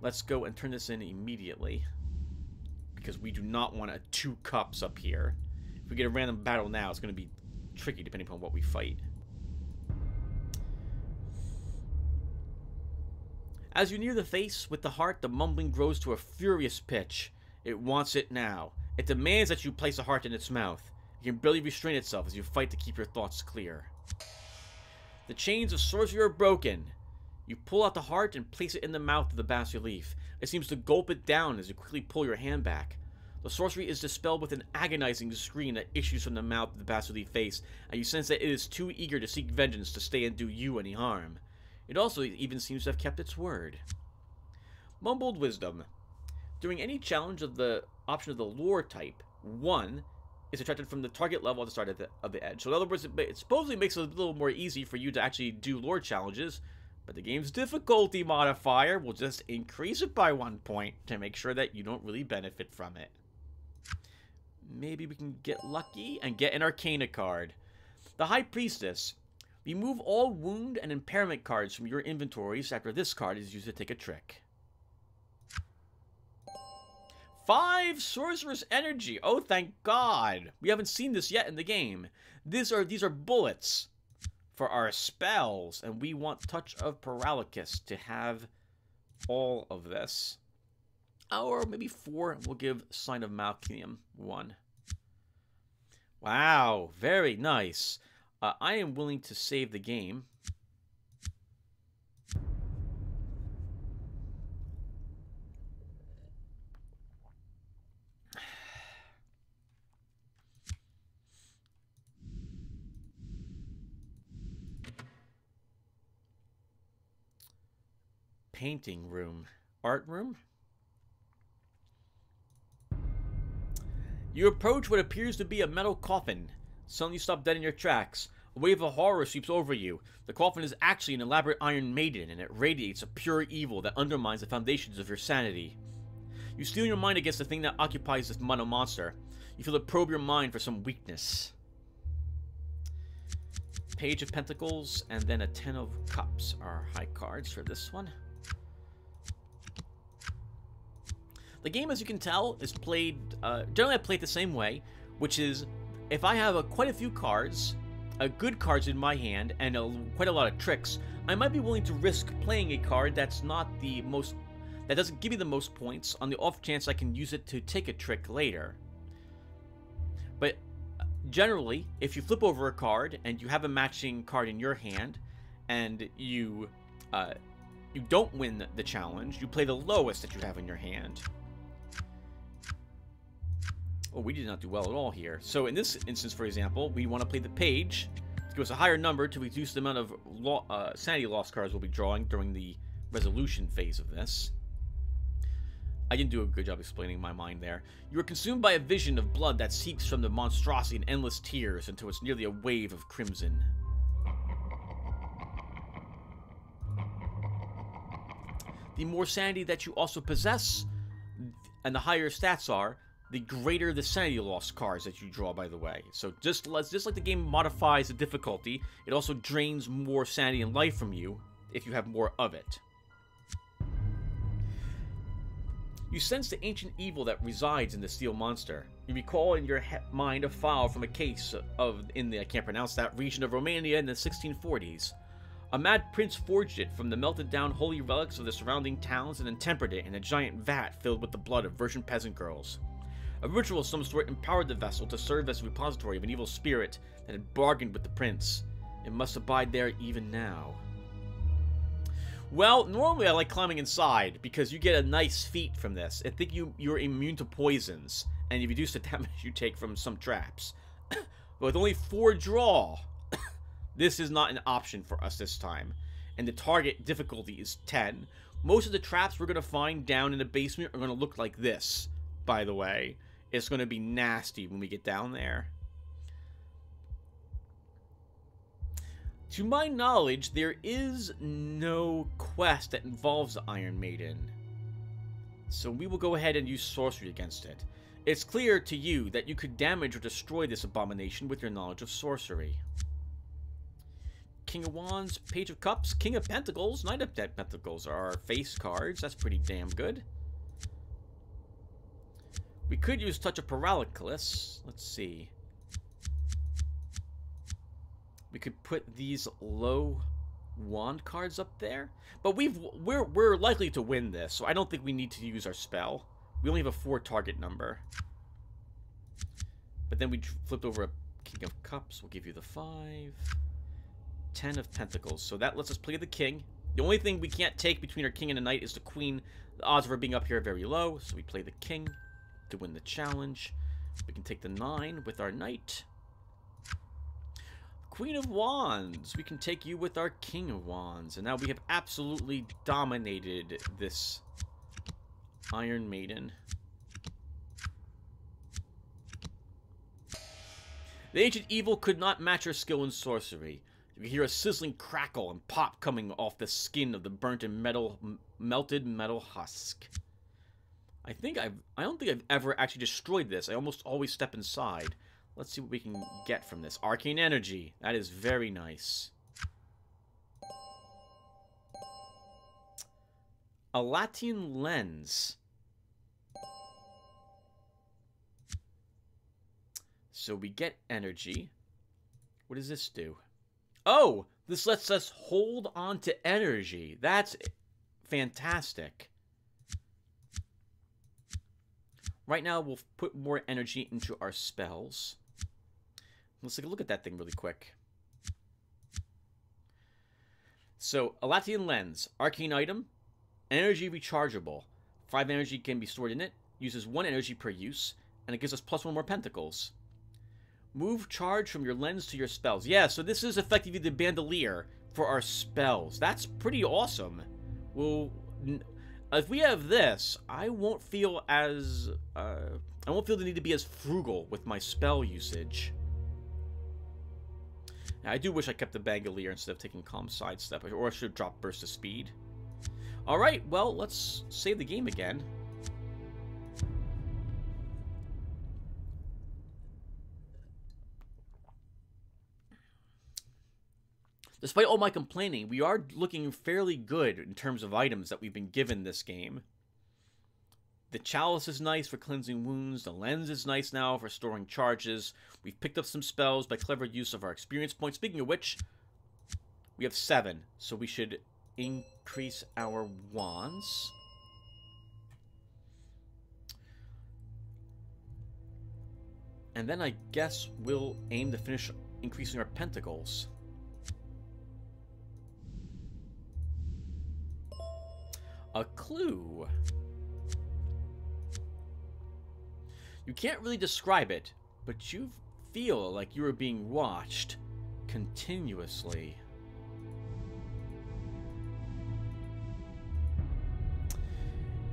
Let's go and turn this in immediately, because we do not want a 2 Cups up here. If we get a random battle now, it's going to be tricky depending upon what we fight. As you near the face with the heart, the mumbling grows to a furious pitch. It wants it now. It demands that you place a heart in its mouth. It can barely restrain itself as you fight to keep your thoughts clear. The chains of sorcery are broken. You pull out the heart and place it in the mouth of the bas-relief. It seems to gulp it down as you quickly pull your hand back. The sorcery is dispelled with an agonizing scream that issues from the mouth of the bas-relief face, and you sense that it is too eager to seek vengeance to stay and do you any harm. It also even seems to have kept its word. Mumbled Wisdom. During any challenge of the option of the lore type, 1 is subtracted from the target level at the start of the edge. So in other words, it supposedly makes it a little more easy for you to actually do lore challenges, but the game's difficulty modifier will just increase it by 1 point to make sure that you don't really benefit from it. Maybe we can get lucky and get an Arcana card. The High Priestess. Remove all wound and impairment cards from your inventories after this card is used to take a trick. 5 Sorcerer's Energy. Oh, thank God. We haven't seen this yet in the game. These are bullets for our spells, and we want Touch of Paralysis to have all of this. Or maybe 4. We'll give Sign of Malchemium 1. Wow, very nice. I am willing to save the game. Painting room. Art room? You approach what appears to be a metal coffin. Suddenly you stop dead in your tracks. A wave of horror sweeps over you. The coffin is actually an elaborate Iron Maiden, and it radiates a pure evil that undermines the foundations of your sanity. You steel your mind against the thing that occupies this mono monster. You feel it probe your mind for some weakness. Page of Pentacles, and then a Ten of Cups are high cards for this one. The game, as you can tell, is played... generally I play it the same way, which is, if I have quite a few cards, good cards in my hand, and quite a lot of tricks, I might be willing to risk playing a card that's not the most... that doesn't give me the most points, on the off chance I can use it to take a trick later. But generally, if you flip over a card, and you have a matching card in your hand, and you don't win the challenge, you play the lowest that you have in your hand. Oh, we did not do well at all here. So in this instance, for example, we want to play the page to give us a higher number to reduce the amount of sanity loss cards we'll be drawing during the resolution phase of this. I didn't do a good job explaining my mind there. You are consumed by a vision of blood that seeps from the monstrosity in endless tears until it's nearly a wave of crimson. The more sanity that you also possess, and the higher stats are, the greater the sanity loss cards that you draw, by the way. So just like the game modifies the difficulty, it also drains more sanity and life from you if you have more of it. You sense the ancient evil that resides in the steel monster. You recall in your mind a file from a case in the, I can't pronounce that, region of Romania in the 1640s. A mad prince forged it from the melted down holy relics of the surrounding towns and then tempered it in a giant vat filled with the blood of virgin peasant girls. A ritual of some sort empowered the vessel to serve as a repository of an evil spirit that had bargained with the prince. It must abide there even now. Well, normally I like climbing inside because you get a nice feat from this. I think you're immune to poisons, and you reduce the damage you take from some traps. But with only 4 draw, this is not an option for us this time. And the target difficulty is 10. Most of the traps we're going to find down in the basement are going to look like this, by the way. It's going to be nasty when we get down there. To my knowledge, there is no quest that involves the Iron Maiden. So we will go ahead and use sorcery against it. It's clear to you that you could damage or destroy this abomination with your knowledge of sorcery. King of Wands, Page of Cups, King of Pentacles, Knight of Pentacles are our face cards. That's pretty damn good. We could use Touch of Paralysis. Let's see. We could put these low wand cards up there, but we're likely to win this, so I don't think we need to use our spell. We only have a 4 target number. But then we flipped over a King of Cups. We'll give you the 5. 10 of Pentacles. So that lets us play the King. The only thing we can't take between our King and a Knight is the Queen. The odds of her being up here are very low, so we play the King to win the challenge. We can take the 9 with our Knight. Queen of Wands. We can take you with our King of Wands. And now we have absolutely dominated this Iron Maiden. The ancient evil could not match her skill in sorcery. You can hear a sizzling crackle and pop coming off the skin of the burnt and melted metal husk. I don't think I've ever actually destroyed this. I almost always step inside. Let's see what we can get from this. Arcane Energy. That is very nice. A Latian Lens. So we get energy. What does this do? Oh! This lets us hold on to energy. That's fantastic. Right now, we'll put more energy into our spells. Let's take a look at that thing really quick. So, a Latian Lens. Arcane item. Energy rechargeable. 5 energy can be stored in it. Uses 1 energy per use. And it gives us +1 more pentacles. Move charge from your lens to your spells. Yeah, so this is effectively the bandolier for our spells. That's pretty awesome. Well, if we have this, I won't feel as... I won't feel the need to be as frugal with my spell usage. Now, I do wish I kept the Bandolier instead of taking Calm Sidestep, or I should drop Burst of Speed. Alright, well, let's save the game again. Despite all my complaining, we are looking fairly good in terms of items that we've been given this game. The Chalice is nice for cleansing wounds. The Lens is nice now for storing charges. We've picked up some spells by clever use of our experience points. Speaking of which, we have 7, so we should increase our wands. And then I guess we'll aim to finish increasing our pentacles. A clue. You can't really describe it, but you feel like you are being watched continuously.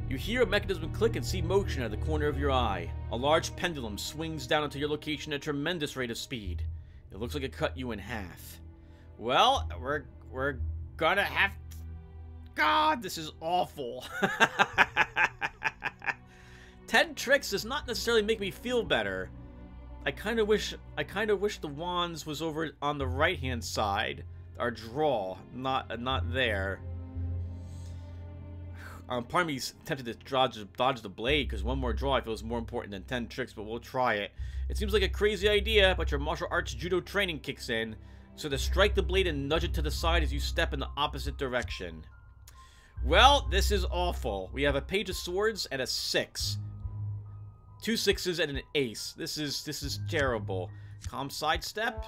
You hear a mechanism click and see motion at the corner of your eye. A large pendulum swings down onto your location at a tremendous rate of speed. It looks like it cut you in half. Well, we're gonna have... God, this is awful. 10 tricks does not necessarily make me feel better. I kind of wish the wands was over on the right-hand side. Our draw, not there. Part of me's tempted to dodge the blade, because one more draw I feel is more important than 10 tricks, but we'll try it. It seems like a crazy idea, but your martial arts judo training kicks in. So to strike the blade and nudge it to the side as you step in the opposite direction. Well, this is awful. We have a page of swords and a 6. 2 6s and an ace. This is terrible. Calm Sidestep.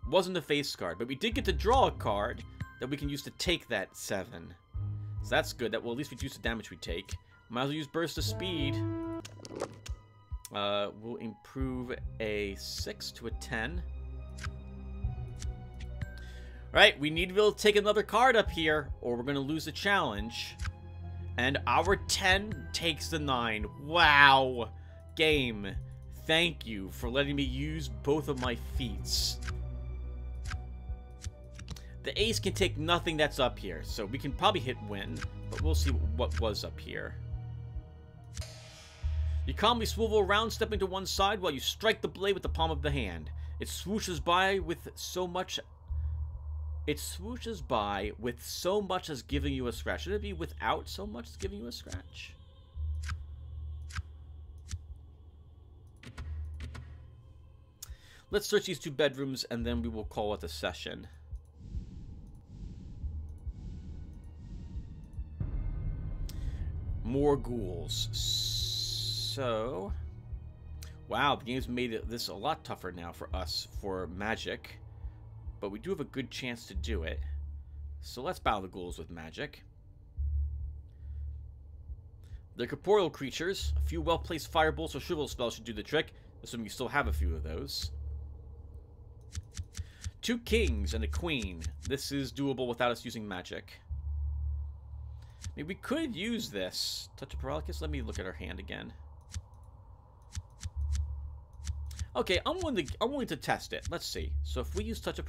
Wasn't a face card, but we did get to draw a card that we can use to take that 7. So that's good. That will at least reduce the damage we take. Might as well use Burst of Speed. We'll improve a 6 to a 10. Right, we need to be able to take another card up here, or we're going to lose the challenge. And our 10 takes the 9. Wow. Game, thank you for letting me use both of my feats. The ace can take nothing that's up here, so we can probably hit win, but we'll see what was up here. You calmly swivel around, stepping to one side while you strike the blade with the palm of the hand. It swooshes by with so much as giving you a scratch. Should it be without so much as giving you a scratch? Let's search these 2 bedrooms and then we will call it a session. More ghouls. So... wow, the game's made this a lot tougher now for us for magic. But we do have a good chance to do it. So let's battle the ghouls with magic. They're corporeal creatures. A few well-placed firebolts or shrivel spells should do the trick, assuming you still have a few of those. 2 kings and a queen. This is doable without us using magic. I mean, we could use this. Touch of Paralysis. Let me look at our hand again. Okay, I'm willing to test it. Let's see. So if we use Touch of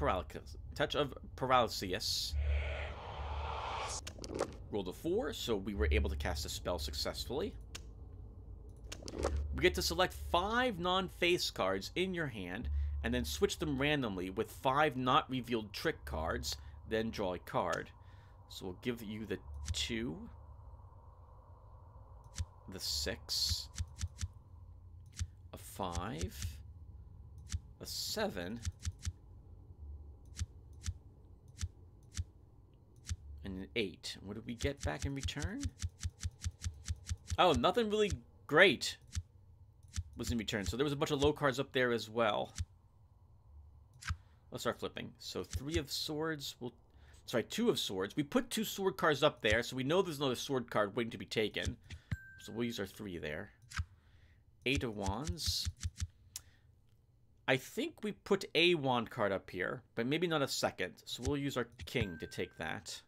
Paralysis, rolled a 4, so we were able to cast a spell successfully. We get to select 5 non-face cards in your hand, and then switch them randomly with 5 not revealed trick cards, then draw a card. So we'll give you the 2, the 6, a 5, a 7, and an 8. What did we get back in return? Oh, nothing really great was in return. So there was a bunch of low cards up there as well. Let's start flipping. So 3 of swords. Sorry, 2 of swords. We put 2 sword cards up there, so we know there's another sword card waiting to be taken. So we'll use our 3 there. 8 of wands. I think we put a wand card up here, but maybe not a second. So we'll use our king to take that.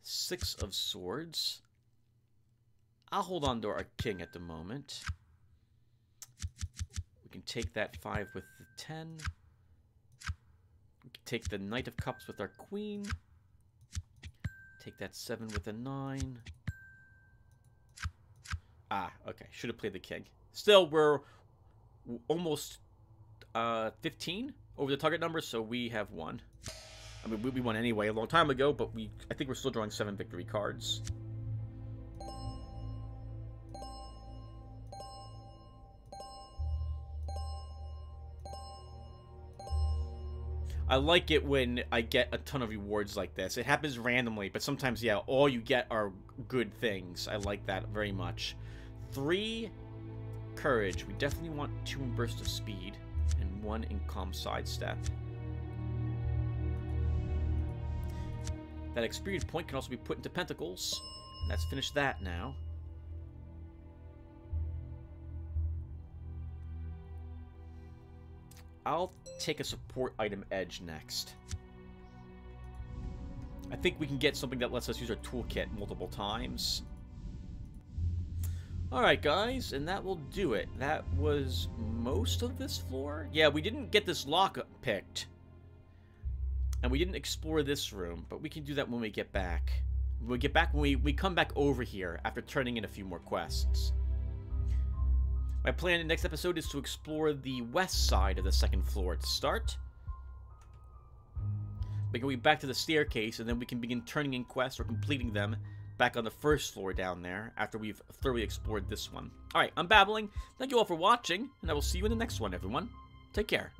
6 of swords. I'll hold on to our king at the moment. We can take that 5 with the 10. We can take the Knight of Cups with our Queen. Take that 7 with a 9. Ah, okay. Should have played the King. Still, we're almost 15 over the target number, so we have won. I mean, we won anyway a long time ago, but I think we're still drawing 7 victory cards. I like it when I get a ton of rewards like this. It happens randomly, but sometimes, yeah, all you get are good things. I like that very much. 3 Courage. We definitely want 2 in Burst of Speed and 1 in Calm Sidestep. That experience point can also be put into Pentacles. Let's finish that now. I'll take a support item edge next. I think we can get something that lets us use our toolkit multiple times. Alright guys, and that will do it. That was most of this floor. Yeah, we didn't get this lock picked. And we didn't explore this room, but we can do that when we get back. When we come back over here after turning in a few more quests. My plan in the next episode is to explore the west side of the second floor to start. By going back to the staircase, and then we can begin turning in quests or completing them back on the first floor down there after we've thoroughly explored this one. Alright, I'm babbling. Thank you all for watching, and I will see you in the next one, everyone. Take care.